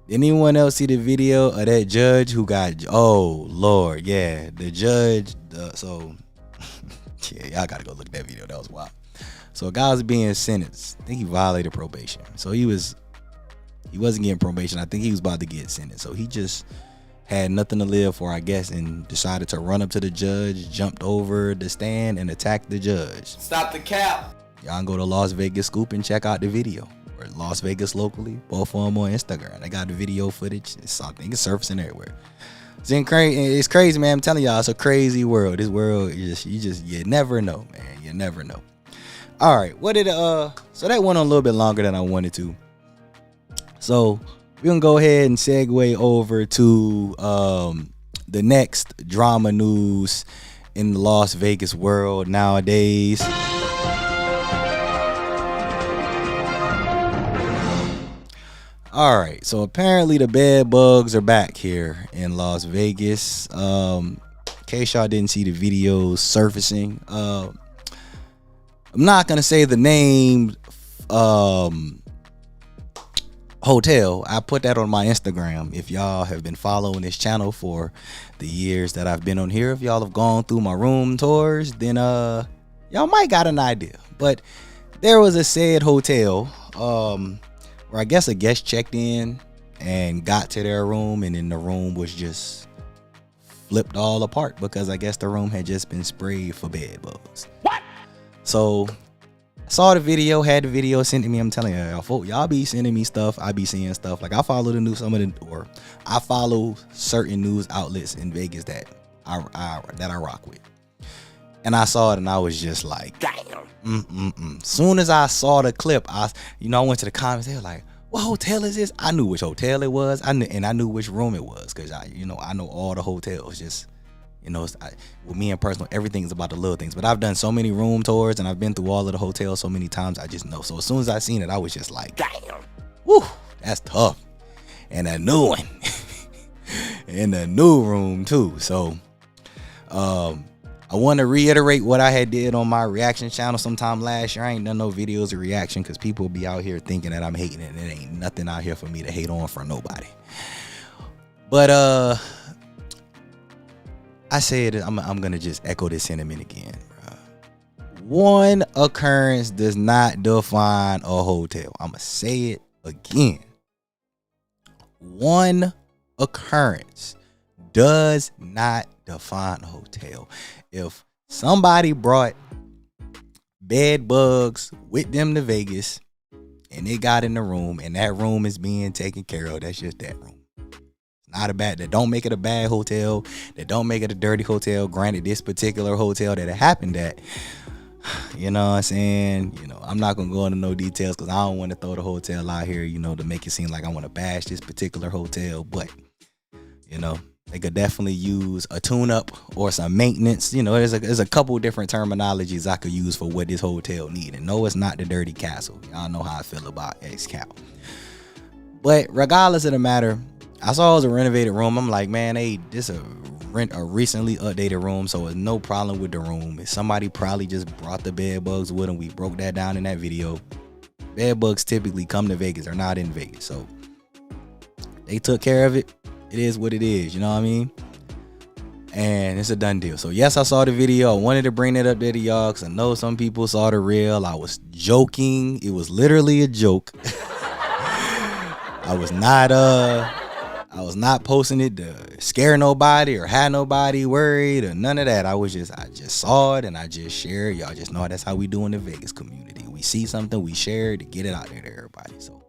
Did anyone else see the video of that judge who got? Oh Lord, yeah, the judge. Yeah, y'all gotta go look at that video. That was wild. So a guy was being sentenced. I think he violated probation. So he wasn't getting probation. I think he was about to get sentenced. So he just had nothing to live for, I guess, and decided to run up to the judge, jumped over the stand, and attacked the judge. Stop the cap. Y'all can go to Las Vegas Scoop and check out the video. Or Las Vegas locally, both of them on Instagram. They got the video footage. I think it's surfacing everywhere. It's crazy, man. I'm telling y'all, it's a crazy world. This world, you never know, man. You never know. All right, so that went on a little bit longer than I wanted to. So we're gonna go ahead and segue over to the next drama news in the Las Vegas world nowadays. All right, so apparently the bed bugs are back here in Las Vegas. In case y'all didn't see the videos surfacing, I'm not gonna say the name hotel. I put that on my Instagram. If y'all have been following this channel for the years that I've been on here, if y'all have gone through my room tours, then y'all might got an idea. But there was a said hotel where I guess a guest checked in and got to their room, and then the room was just flipped all apart because I guess the room had just been sprayed for bed bugs. What? So I saw the video, had the video sent to me. I'm telling y'all be sending me stuff. I be seeing stuff. Like I follow the news, I follow certain news outlets in Vegas that I rock with. And I saw it and I was just like, Soon as I saw the clip, I went to the comments. They were like, what hotel is this? I knew which hotel it was. I knew which room it was, because I know all the hotels. Just, with me in personal, everything is about the little things. But I've done so many room tours and I've been through all of the hotels so many times. I just know. So as soon as I seen it, I was just like, damn, woo, that's tough. And a new one. In the new room too. So I want to reiterate what I had did on my reaction channel sometime last year. I ain't done no videos of reaction because people be out here thinking that I'm hating it, and it ain't nothing out here for me to hate on for nobody. But I said I'm gonna just echo this sentiment again. One occurrence does not define a hotel. I'm gonna say it again. One occurrence does not define a hotel. If somebody brought bed bugs with them to Vegas and they got in the room and that room is being taken care of, that's just that room. It's not a bad, that don't make it a bad hotel, that don't make it a dirty hotel. Granted, this particular hotel that it happened at, you know what I'm saying? I'm not going to go into no details because I don't want to throw the hotel out here, to make it seem like I want to bash this particular hotel. But, they could definitely use a tune-up or some maintenance. There's a couple different terminologies I could use for what this hotel need. And no, it's not the Dirty Castle. Y'all know how I feel about X-Cal. But regardless of the matter, I saw it was a renovated room. I'm like, man, this a recently updated room, so there's no problem with the room. Somebody probably just brought the bed bugs with them. We broke that down in that video. Bed bugs typically come to Vegas. They're not in Vegas. So they took care of it. It is what it is, you know what I mean? And it's a done deal. So yes, I saw the video. I wanted to bring that up there to y'all because I know some people saw the reel. I was joking. It was literally a joke. I was not posting it to scare nobody or have nobody worried or none of that. I just saw it and I just shared. Y'all just know that's how we do in the Vegas community. We see something, we share it to get it out there to everybody. So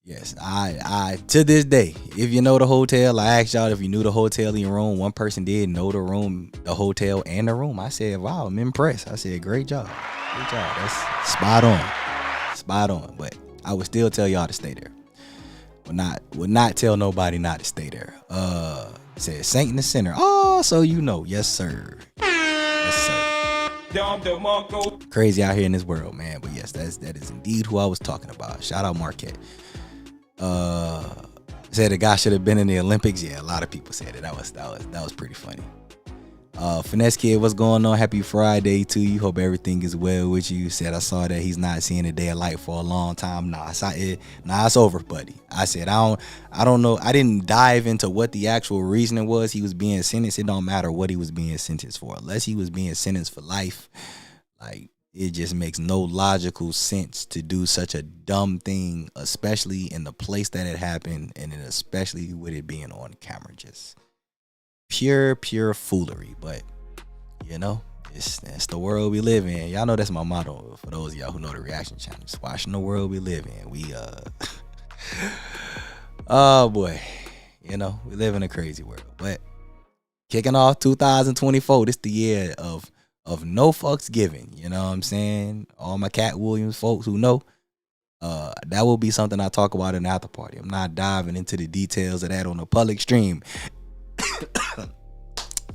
yes, I to this day, if you know the hotel, I asked y'all if you knew the hotel in your room. One person did know the room, the hotel and the room. I said, wow, I'm impressed. I said, great job. Good job. That's spot on. But I would still tell y'all to stay there. Would not tell nobody not to stay there. Said Saint in the center. Oh, so yes, sir. Yes, sir. Crazy out here in this world, man. But yes, that is indeed who I was talking about. Shout out Marquette. Said the guy should have been in the Olympics. Yeah, a lot of people said it. That was pretty funny. Finesse Kid, what's going on? Happy Friday to you. Hope everything is well with you. Said I saw that he's not seeing the day of light for a long time. Nah, it's over, buddy. I said I don't know. I didn't dive into what the actual reasoning was he was being sentenced. It don't matter what he was being sentenced for, unless he was being sentenced for life. Like, it just makes no logical sense to do such a dumb thing, especially in the place that it happened, and then especially with it being on camera. Just pure foolery. But it's the world we live in. Y'all know that's my motto. For those of y'all who know the reaction channel, just watching the world we live in. We oh boy, we live in a crazy world. But kicking off 2024, this the year of no fucks given. You know what I'm saying? All my Cat Williams folks who know, that will be something I talk about in the after party. I'm not diving into the details of that on a public stream.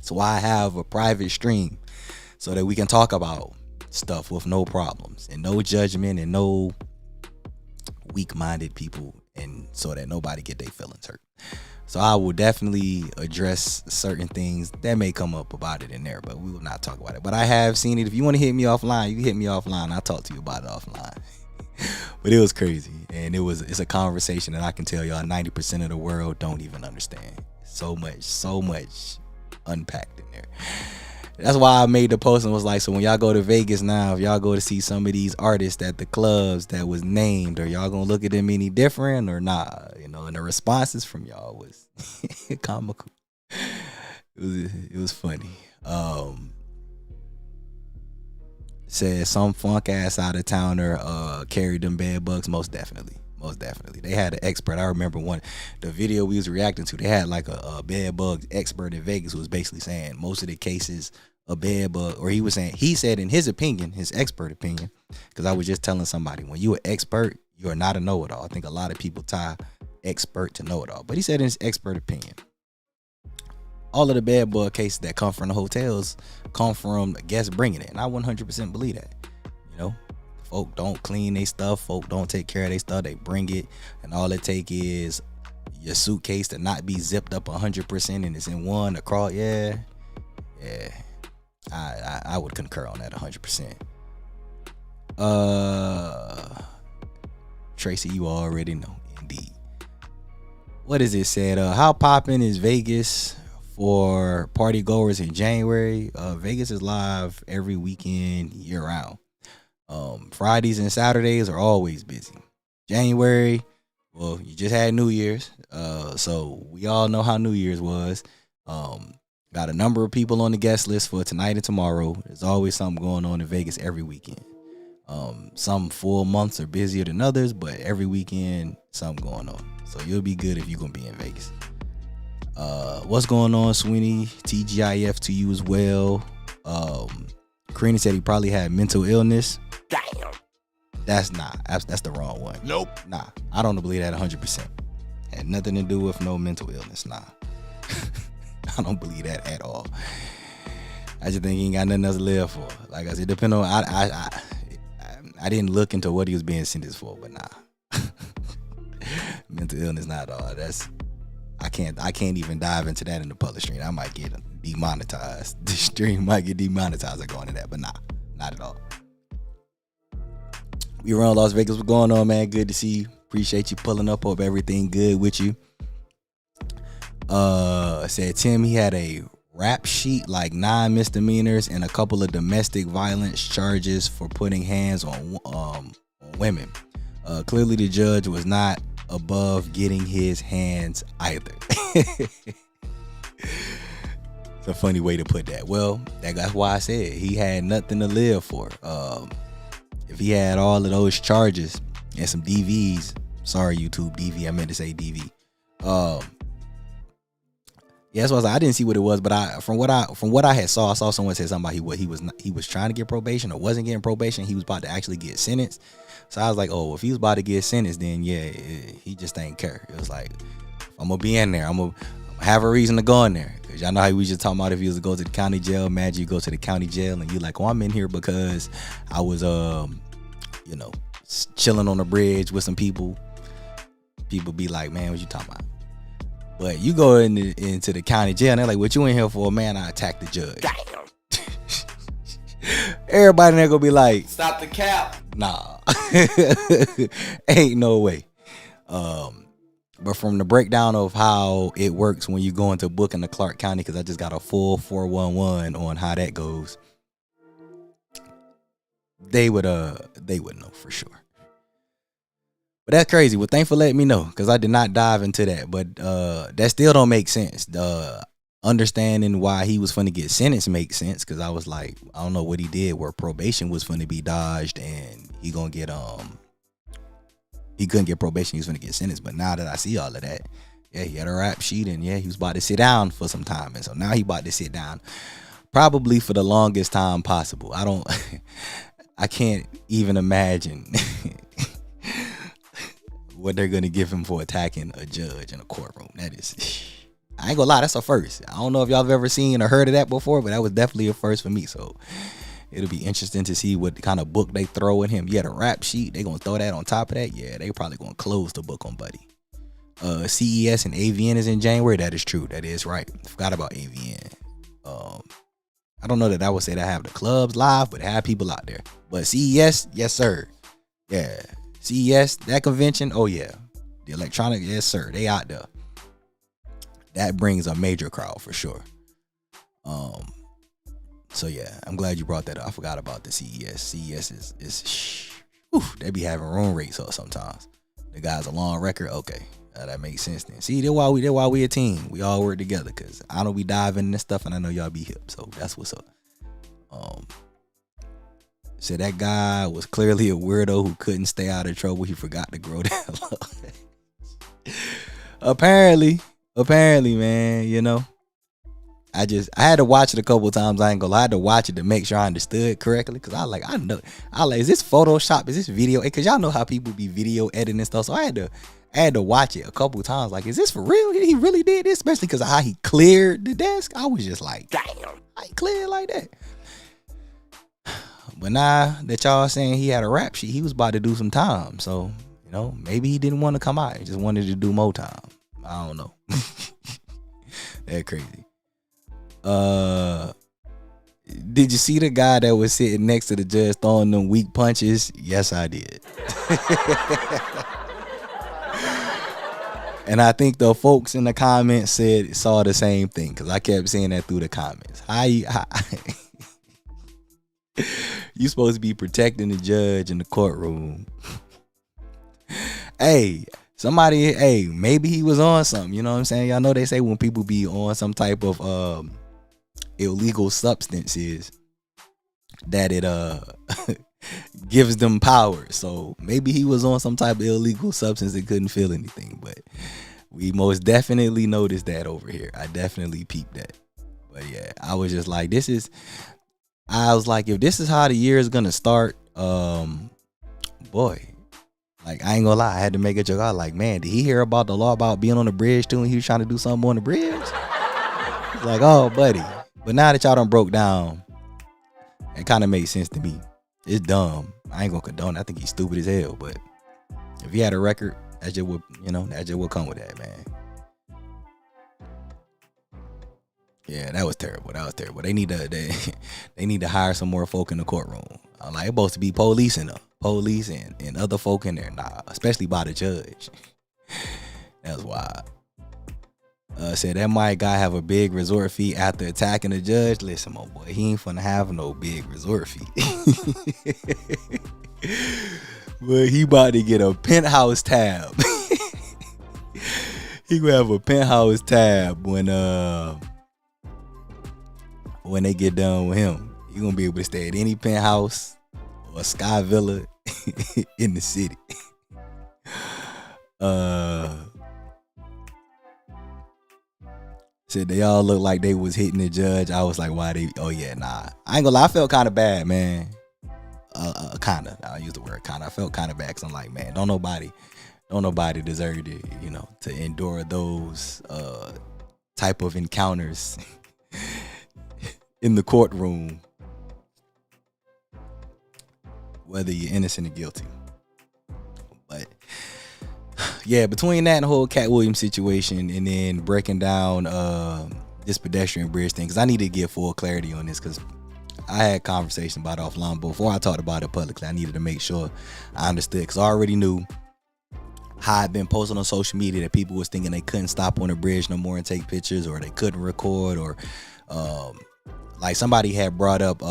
So I have a private stream so that we can talk about stuff with no problems and no judgment and no weak-minded people, and so that nobody get their feelings hurt. So I will definitely address certain things that may come up about it in there, but we will not talk about it. But I have seen it. If you want to hit me offline, you can hit me offline. I'll talk to you about it offline. But it was crazy, and it's a conversation that I can tell y'all 90% of the world don't even understand. So much unpacked in there. That's why I made the post and was like, so when y'all go to Vegas now, if y'all go to see some of these artists at the clubs that was named, are y'all gonna look at them any different or not? And the responses from y'all was comical. It was funny. Said some funk ass out of towner carried them bed bugs. Most definitely. They had an expert. I remember the video we was reacting to, they had like a bed bug expert in Vegas who was basically saying most of the cases a bed bug, or he said in his opinion, his expert opinion, because I was just telling somebody, when you an expert, you are not a know-it-all. I think a lot of people tie expert to know-it-all, but he said in his expert opinion, all of the bed bug cases that come from the hotels come from guests bringing it, and I 100% believe that. You know, folk don't clean their stuff, folk don't take care of their stuff, they bring it, and all it take is your suitcase to not be zipped up 100% and it's in one across. Yeah, I would concur on that 100%. Tracy, you already know, indeed. What is it said? How poppin' is Vegas for party goers in January? Vegas is live every weekend year round. Fridays and Saturdays are always busy. January, well, you just had New Year's, so we all know how New Year's was. Got a number of people on the guest list for tonight and tomorrow. There's always something going on in Vegas every weekend. Some full months are busier than others, but every weekend something going on. So you'll be good if you're gonna be in Vegas. What's going on, Sweeney? TGIF to you as well. Karina said he probably had mental illness. Damn. That's the wrong one. Nope. Nah, I don't believe that 100%. Had nothing to do with no mental illness. Nah. I don't believe that at all. I just think he ain't got nothing else to live for. Like I said, depending on I didn't look into what he was being sentenced for, but nah. Mental illness, not at all. I can't even dive into that in the public stream. I might get demonetized. The stream might get demonetized going into that, but nah, not at all. We around Las Vegas. What's going on, man? Good to see you. Appreciate you pulling up. Hope everything good with you. Said Tim, he had a rap sheet, like 9 misdemeanors and a couple of domestic violence charges for putting hands on women. Clearly the judge was not above getting his hands either. It's a funny way to put that. Well, that's why I said he had nothing to live for. If he had all of those charges and some DVs, sorry YouTube, DV, I meant to say DV. Yeah, that's what I was like. I didn't see what it was, but from what I had saw, I saw someone say something about he was trying to get probation or wasn't getting probation. He was about to actually get sentenced. So I was like, oh, if he was about to get sentenced, then yeah, he just ain't care. It was like, I'm gonna be in there. I'm gonna have a reason to go in there. Cause y'all know how we just talking about if you was to go to the county jail. Imagine you go to the county jail and you like, oh, I'm in here because I was chilling on the bridge with some people. People be like, man, what you talking about? But you go into the county jail and they're like, what you in here for? Man, I attacked the judge. Damn. Everybody in there gonna be like, Stop the cap. nah. Ain't no way. But from the breakdown of how it works when you go into book in the Clark County, because I just got a full 411 on how that goes, they would know for sure. But that's crazy. Well, thanks for letting me know, because I did not dive into that. But that still don't make sense. Understanding why he was finna get sentenced makes sense, because I was like, I don't know what he did where probation was finna be dodged and he gonna get he couldn't get probation, he was finna get sentenced. But now that I see all of that, yeah, he had a rap sheet and yeah, he was about to sit down for some time, and so now he about to sit down probably for the longest time possible. I can't even imagine what they're gonna give him for attacking a judge in a courtroom. That is, I ain't gonna lie, that's a first. I don't know if y'all have ever seen or heard of that before, but that was definitely a first for me. So it'll be interesting to see what kind of book they throw at him. Yeah, the rap sheet, they gonna throw that on top of that. Yeah, they probably gonna close the book on Buddy. CES and AVN is in January. That is true. That is right. Forgot about AVN. I don't know that I would say that I have the clubs live, but have people out there. But CES, yes sir. Yeah, CES, that convention. Oh yeah, the electronic, yes sir. They out there. That brings a major crowd for sure. So yeah, I'm glad you brought that up. I forgot about the CES. CES is they be having room rates up sometimes. The guy's a long record. Okay, that makes sense then. See, that's why we a team. We all work together, because I know we dive into this stuff and I know y'all be hip. So that's what's up. So that guy was clearly a weirdo who couldn't stay out of trouble. He forgot to grow that low. Apparently, man, you know. I had to watch it a couple of times. I ain't gonna lie, I had to watch it to make sure I understood correctly. Cause I know, is this Photoshop? Is this video? Cause y'all know how people be video editing and stuff. So I had to watch it a couple of times. Like, is this for real? He really did this? Especially cause of how he cleared the desk. I was just like, damn, I cleared like that. But now that y'all saying he had a rap sheet, he was about to do some time. So, maybe he didn't want to come out. He just wanted to do more time. I don't know. That crazy. Did you see the guy that was sitting next to the judge throwing them weak punches? Yes, I did. And I think the folks in the comments saw the same thing, because I kept seeing that through the comments. How you supposed to be protecting the judge in the courtroom? Hey, maybe he was on something. You know what I'm saying? Y'all know they say when people be on some type of illegal substances that it gives them power. So maybe he was on some type of illegal substance that couldn't feel anything. But we most definitely noticed that over here. I definitely peeped that. But yeah, I was just like, if this is how the year is gonna start, boy. Like, I ain't gonna lie, I had to make a joke. I was like, man, did he hear about the law about being on the bridge too, and he was trying to do something on the bridge? Like, oh, buddy. But now that y'all done broke down, it kind of makes sense to me. It's dumb. I ain't gonna condone it. I think he's stupid as hell. But if he had a record, that just would come with that, man. Yeah, that was terrible. They need to hire some more folk in the courtroom. I'm like, it's supposed to be police and other folk in there. Nah, especially by the judge. That's wild. Said that my guy have a big resort fee after attacking the judge. Listen, my boy, he ain't finna have no big resort fee. But he about to get a penthouse tab. He gonna have a penthouse tab when they get done with him. He gonna be able to stay at any penthouse or sky villa in the city. Said they all look like they was hitting the judge. I was like, why they? Oh yeah, nah. I ain't gonna lie. I felt kind of bad, man. Kinda. I'll use the word kinda. I felt kind of bad because I'm like, man, don't nobody deserve to, to endure those type of encounters in the courtroom, whether you're innocent or guilty. But yeah, between that and the whole Cat Williams situation, and then breaking down this pedestrian bridge thing, because I need to get full clarity on this, because I had conversation about it offline before I talked about it publicly. I needed to make sure I understood, because I already knew how I'd been posting on social media that people was thinking they couldn't stop on the bridge no more and take pictures, or they couldn't record, or like somebody had brought up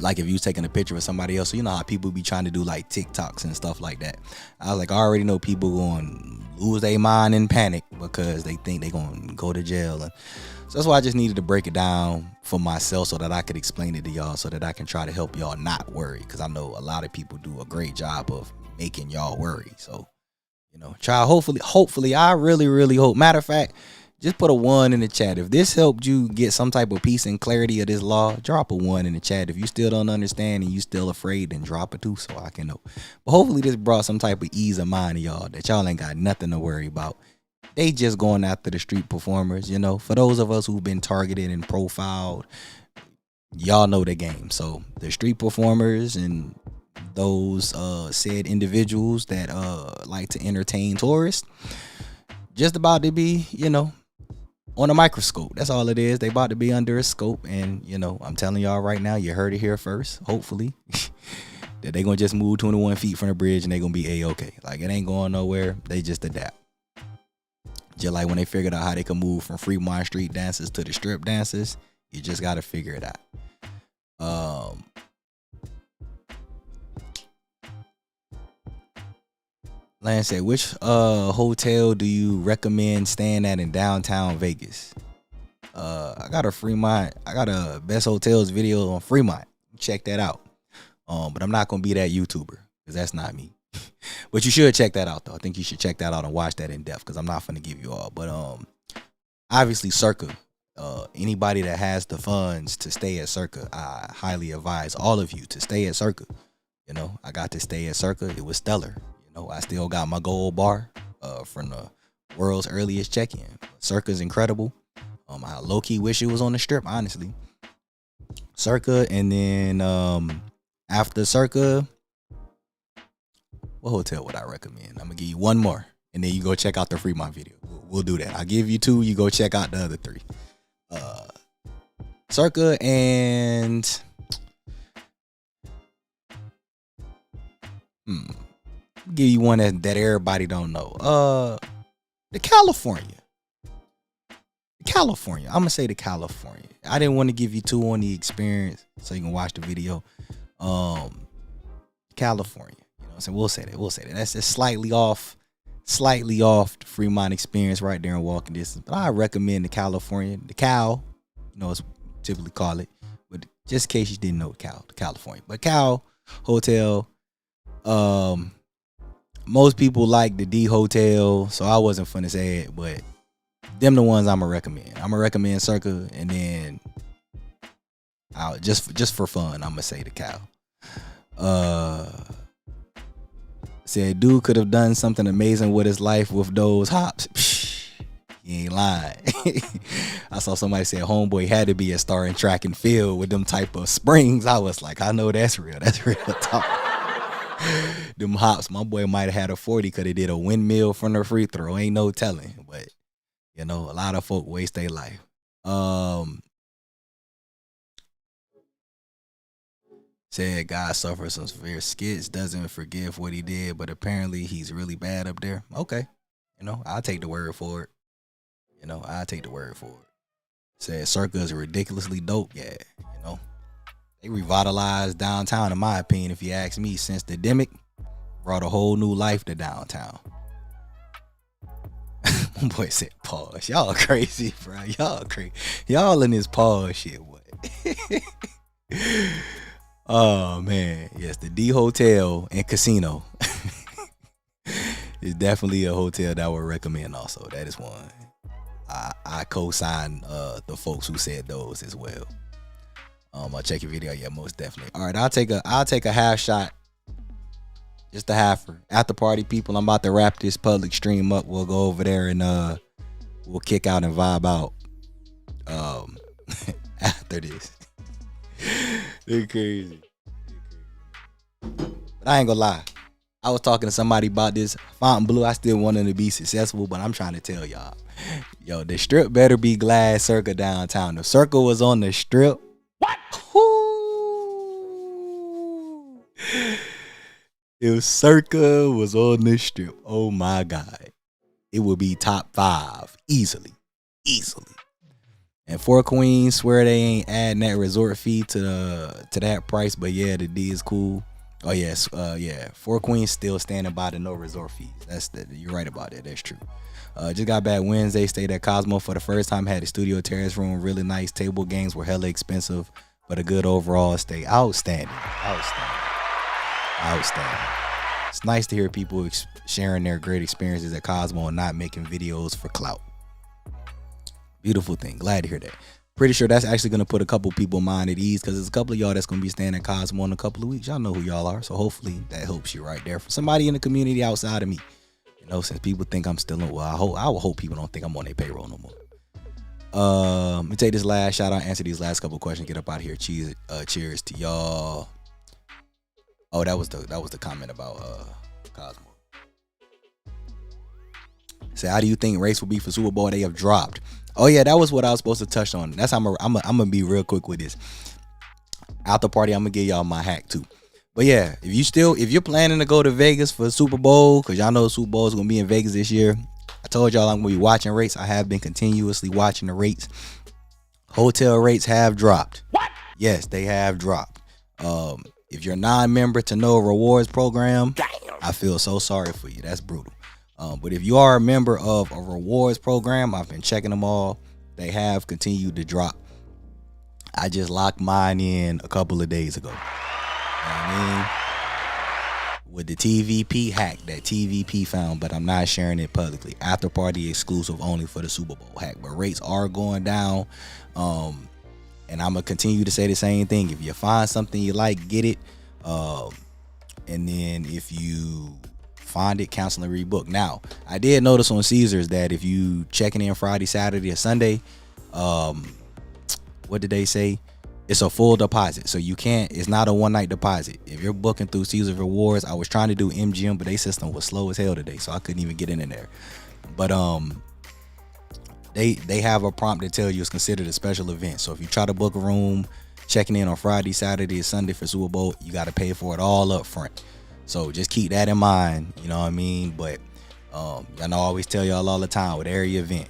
like if you was taking a picture of somebody else. So you know how people be trying to do like TikToks and stuff like that. I was like, I already know people going to lose their mind and panic because they think they going to go to jail. And so that's why I just needed to break it down for myself so that I could explain it to y'all, so that I can try to help y'all not worry, because I know a lot of people do a great job of making y'all worry. So, try, hopefully, I really, really hope. Matter of fact, just put a 1 in the chat. If this helped you get some type of peace and clarity of this law, drop a 1 in the chat. If you still don't understand and you still afraid, then drop a 2 so I can know. But hopefully this brought some type of ease of mind to y'all, that y'all ain't got nothing to worry about. They just going after the street performers. For those of us who've been targeted and profiled, y'all know the game. So the street performers and those said individuals that like to entertain tourists, just about to be, on a microscope. That's all it is. They about to be under a scope. And, I'm telling y'all right now, you heard it here first, hopefully, that they going to just move 21 feet from the bridge and they going to be A-okay. Like, it ain't going nowhere. They just adapt. Just like when they figured out how they could move from Fremont Street dancers to the strip dancers, you just got to figure it out. Lance said, which hotel do you recommend staying at in downtown Vegas? I got a best hotels video on Fremont. Check that out. But I'm not gonna be that YouTuber, because that's not me. But you should check that out though. I think you should check that out and watch that in depth, because I'm not gonna give you all. But obviously Circa. Anybody that has the funds to stay at Circa, I highly advise all of you to stay at Circa. You know, I got to stay at Circa. It was stellar. You know, I still got my gold bar from the world's earliest check-in. Circa's incredible. I low-key wish it was on the Strip, honestly. Circa, and then after Circa, what hotel would I recommend? I'm gonna give you one more, and then you go check out the Fremont video. We'll do that. I'll give you two. You go check out the other three. Circa and give you one that everybody don't know. The California. I'm gonna say the California. I didn't want to give you two on the experience so you can watch the video. California. You know what I'm saying? We'll say that. That's just slightly off the Fremont experience right there in walking distance. But I recommend the California. The Cal, you know, it's typically call it. But just in case you didn't know the California. But Cal Hotel, most people like the D Hotel, so I wasn't finna say it, but them the ones I'm gonna recommend. I'm gonna recommend Circa, and then I'll just for fun, I'm gonna say the Cal. Said dude could have done something amazing with his life with those hops. Psh, he ain't lying. I saw somebody say homeboy had to be a star in track and field with them type of springs. I was like, I know that's real. That's real talk. Them hops, my boy might have had a 40 because he did a windmill from the free throw. Ain't no telling. But, you know, a lot of folk waste their life. Said God suffers some severe skits, doesn't forgive what he did, but apparently he's really bad up there. Okay. You know, I'll take the word for it. Said Circa is ridiculously dope. Yeah, you know. They revitalized downtown, in my opinion, if you ask me, since the demic, brought a whole new life to downtown. My boy said pause. Y'all crazy, bro. Y'all crazy. Y'all in this pause shit, boy. Oh, man. Yes, the D Hotel and Casino is definitely a hotel that I would recommend also. That is one. I co-sign the folks who said those as well. I'll check your video. Yeah, most definitely. All right, I'll take a half shot. Just a halfer. After party people, I'm about to wrap this public stream up. We'll go over there and we'll kick out and vibe out after this. They're crazy. But I ain't gonna lie. I was talking to somebody about this. Fontainebleau, I still want them to be successful, but I'm trying to tell y'all. Yo, the strip better be glad Circa downtown. If Circa was on the strip, what? If Circa was on the strip, oh my God, it would be top 5 easily. And Four Queens swear they ain't adding that resort fee to that price, but yeah, the D is cool. Oh yes, yeah. Four Queens still standing by the no resort fees. You're right about that. That's true. Just got back Wednesday. Stayed at Cosmo for the first time. Had a studio terrace room. Really nice. Table games were hella expensive, but a good overall stay. Outstanding. It's nice to hear people sharing their great experiences at Cosmo and not making videos for clout. Beautiful thing. Glad to hear that. Pretty sure that's actually going to put a couple people mind at ease because there's a couple of y'all that's going to be staying at Cosmo in a couple of weeks. Y'all know who y'all are. So hopefully that helps you right there. For somebody in the community outside of me. You know, since people think I'm still in, well, I will hope people don't think I'm on their payroll no more. Let me take this last shot. I'll answer these last couple of questions. Get up out of here. Cheers to y'all. Oh, that was the comment about Cosmo. Say, how do you think race will be for Super Bowl? They have dropped. Oh yeah, that was what I was supposed to touch on. That's how I'm gonna be real quick with this. After party, I'm gonna give y'all my hack too. But yeah, if you're planning to go to Vegas for Super Bowl, because y'all know Super Bowl is gonna be in Vegas this year. I told y'all I'm gonna be watching rates. I have been continuously watching the rates. Hotel rates have dropped. What? Yes, they have dropped. If you're a non-member to No Rewards program, damn. I feel so sorry for you. That's brutal. But if you are a member of a rewards program, I've been checking them all. They have continued to drop. I just locked mine in a couple of days ago. You know what I with the TVP hack that TVP found, but I'm not sharing it publicly. After party exclusive only for the Super Bowl hack. But rates are going down. And I'm gonna continue to say the same thing. If you find something you like, get it. And then if you find it, cancel and rebook. Now, I did notice on Caesars that if you checking in Friday, Saturday, or Sunday, what did they say? It's a full deposit. So you can't, it's not a one night deposit. If you're booking through Caesars Rewards, I was trying to do MGM, but their system was slow as hell today, so I couldn't even get in there. But they have a prompt that tell you it's considered a special event. So if you try to book a room, checking in on Friday, Saturday, or Sunday for Super Bowl, you got to pay for it all up front. So just keep that in mind, you know what I mean? But y'all know I always tell y'all all the time with every event,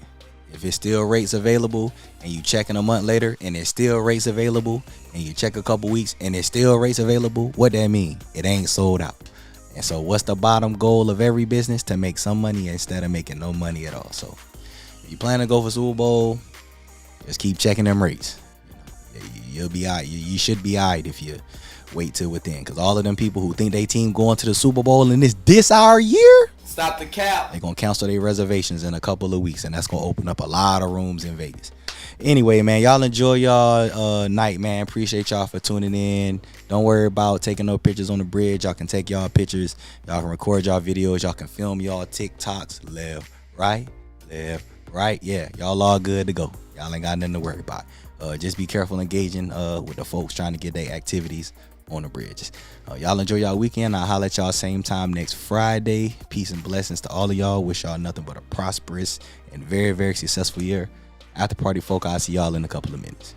if it's still rates available and you checking a month later and it's still rates available, and you check a couple weeks and it's still rates available, what that mean? It ain't sold out. And so what's the bottom goal of every business? To make some money instead of making no money at all. So if you plan to go for Super Bowl, just keep checking them rates. You'll be all right. You should be all right if you wait till within, because all of them people who think they team going to the Super Bowl in this our year, Stop the cap. they're gonna cancel their reservations in a couple of weeks, and that's gonna open up a lot of rooms in Vegas. Anyway, man, y'all enjoy y'all night, man. Appreciate y'all for tuning in. Don't worry about taking no pictures on the bridge. Y'all can take y'all pictures. Y'all can record y'all videos. Y'all can film y'all TikToks. Left, right, left, right. Yeah, y'all all good to go. Y'all ain't got nothing to worry about. Just be careful engaging with the folks trying to get their activities on the bridges. Y'all enjoy y'all weekend. I'll holler at y'all same time next Friday. Peace and blessings to all of y'all. Wish y'all nothing but a prosperous and very, very successful year. After party folk, I'll see y'all in a couple of minutes.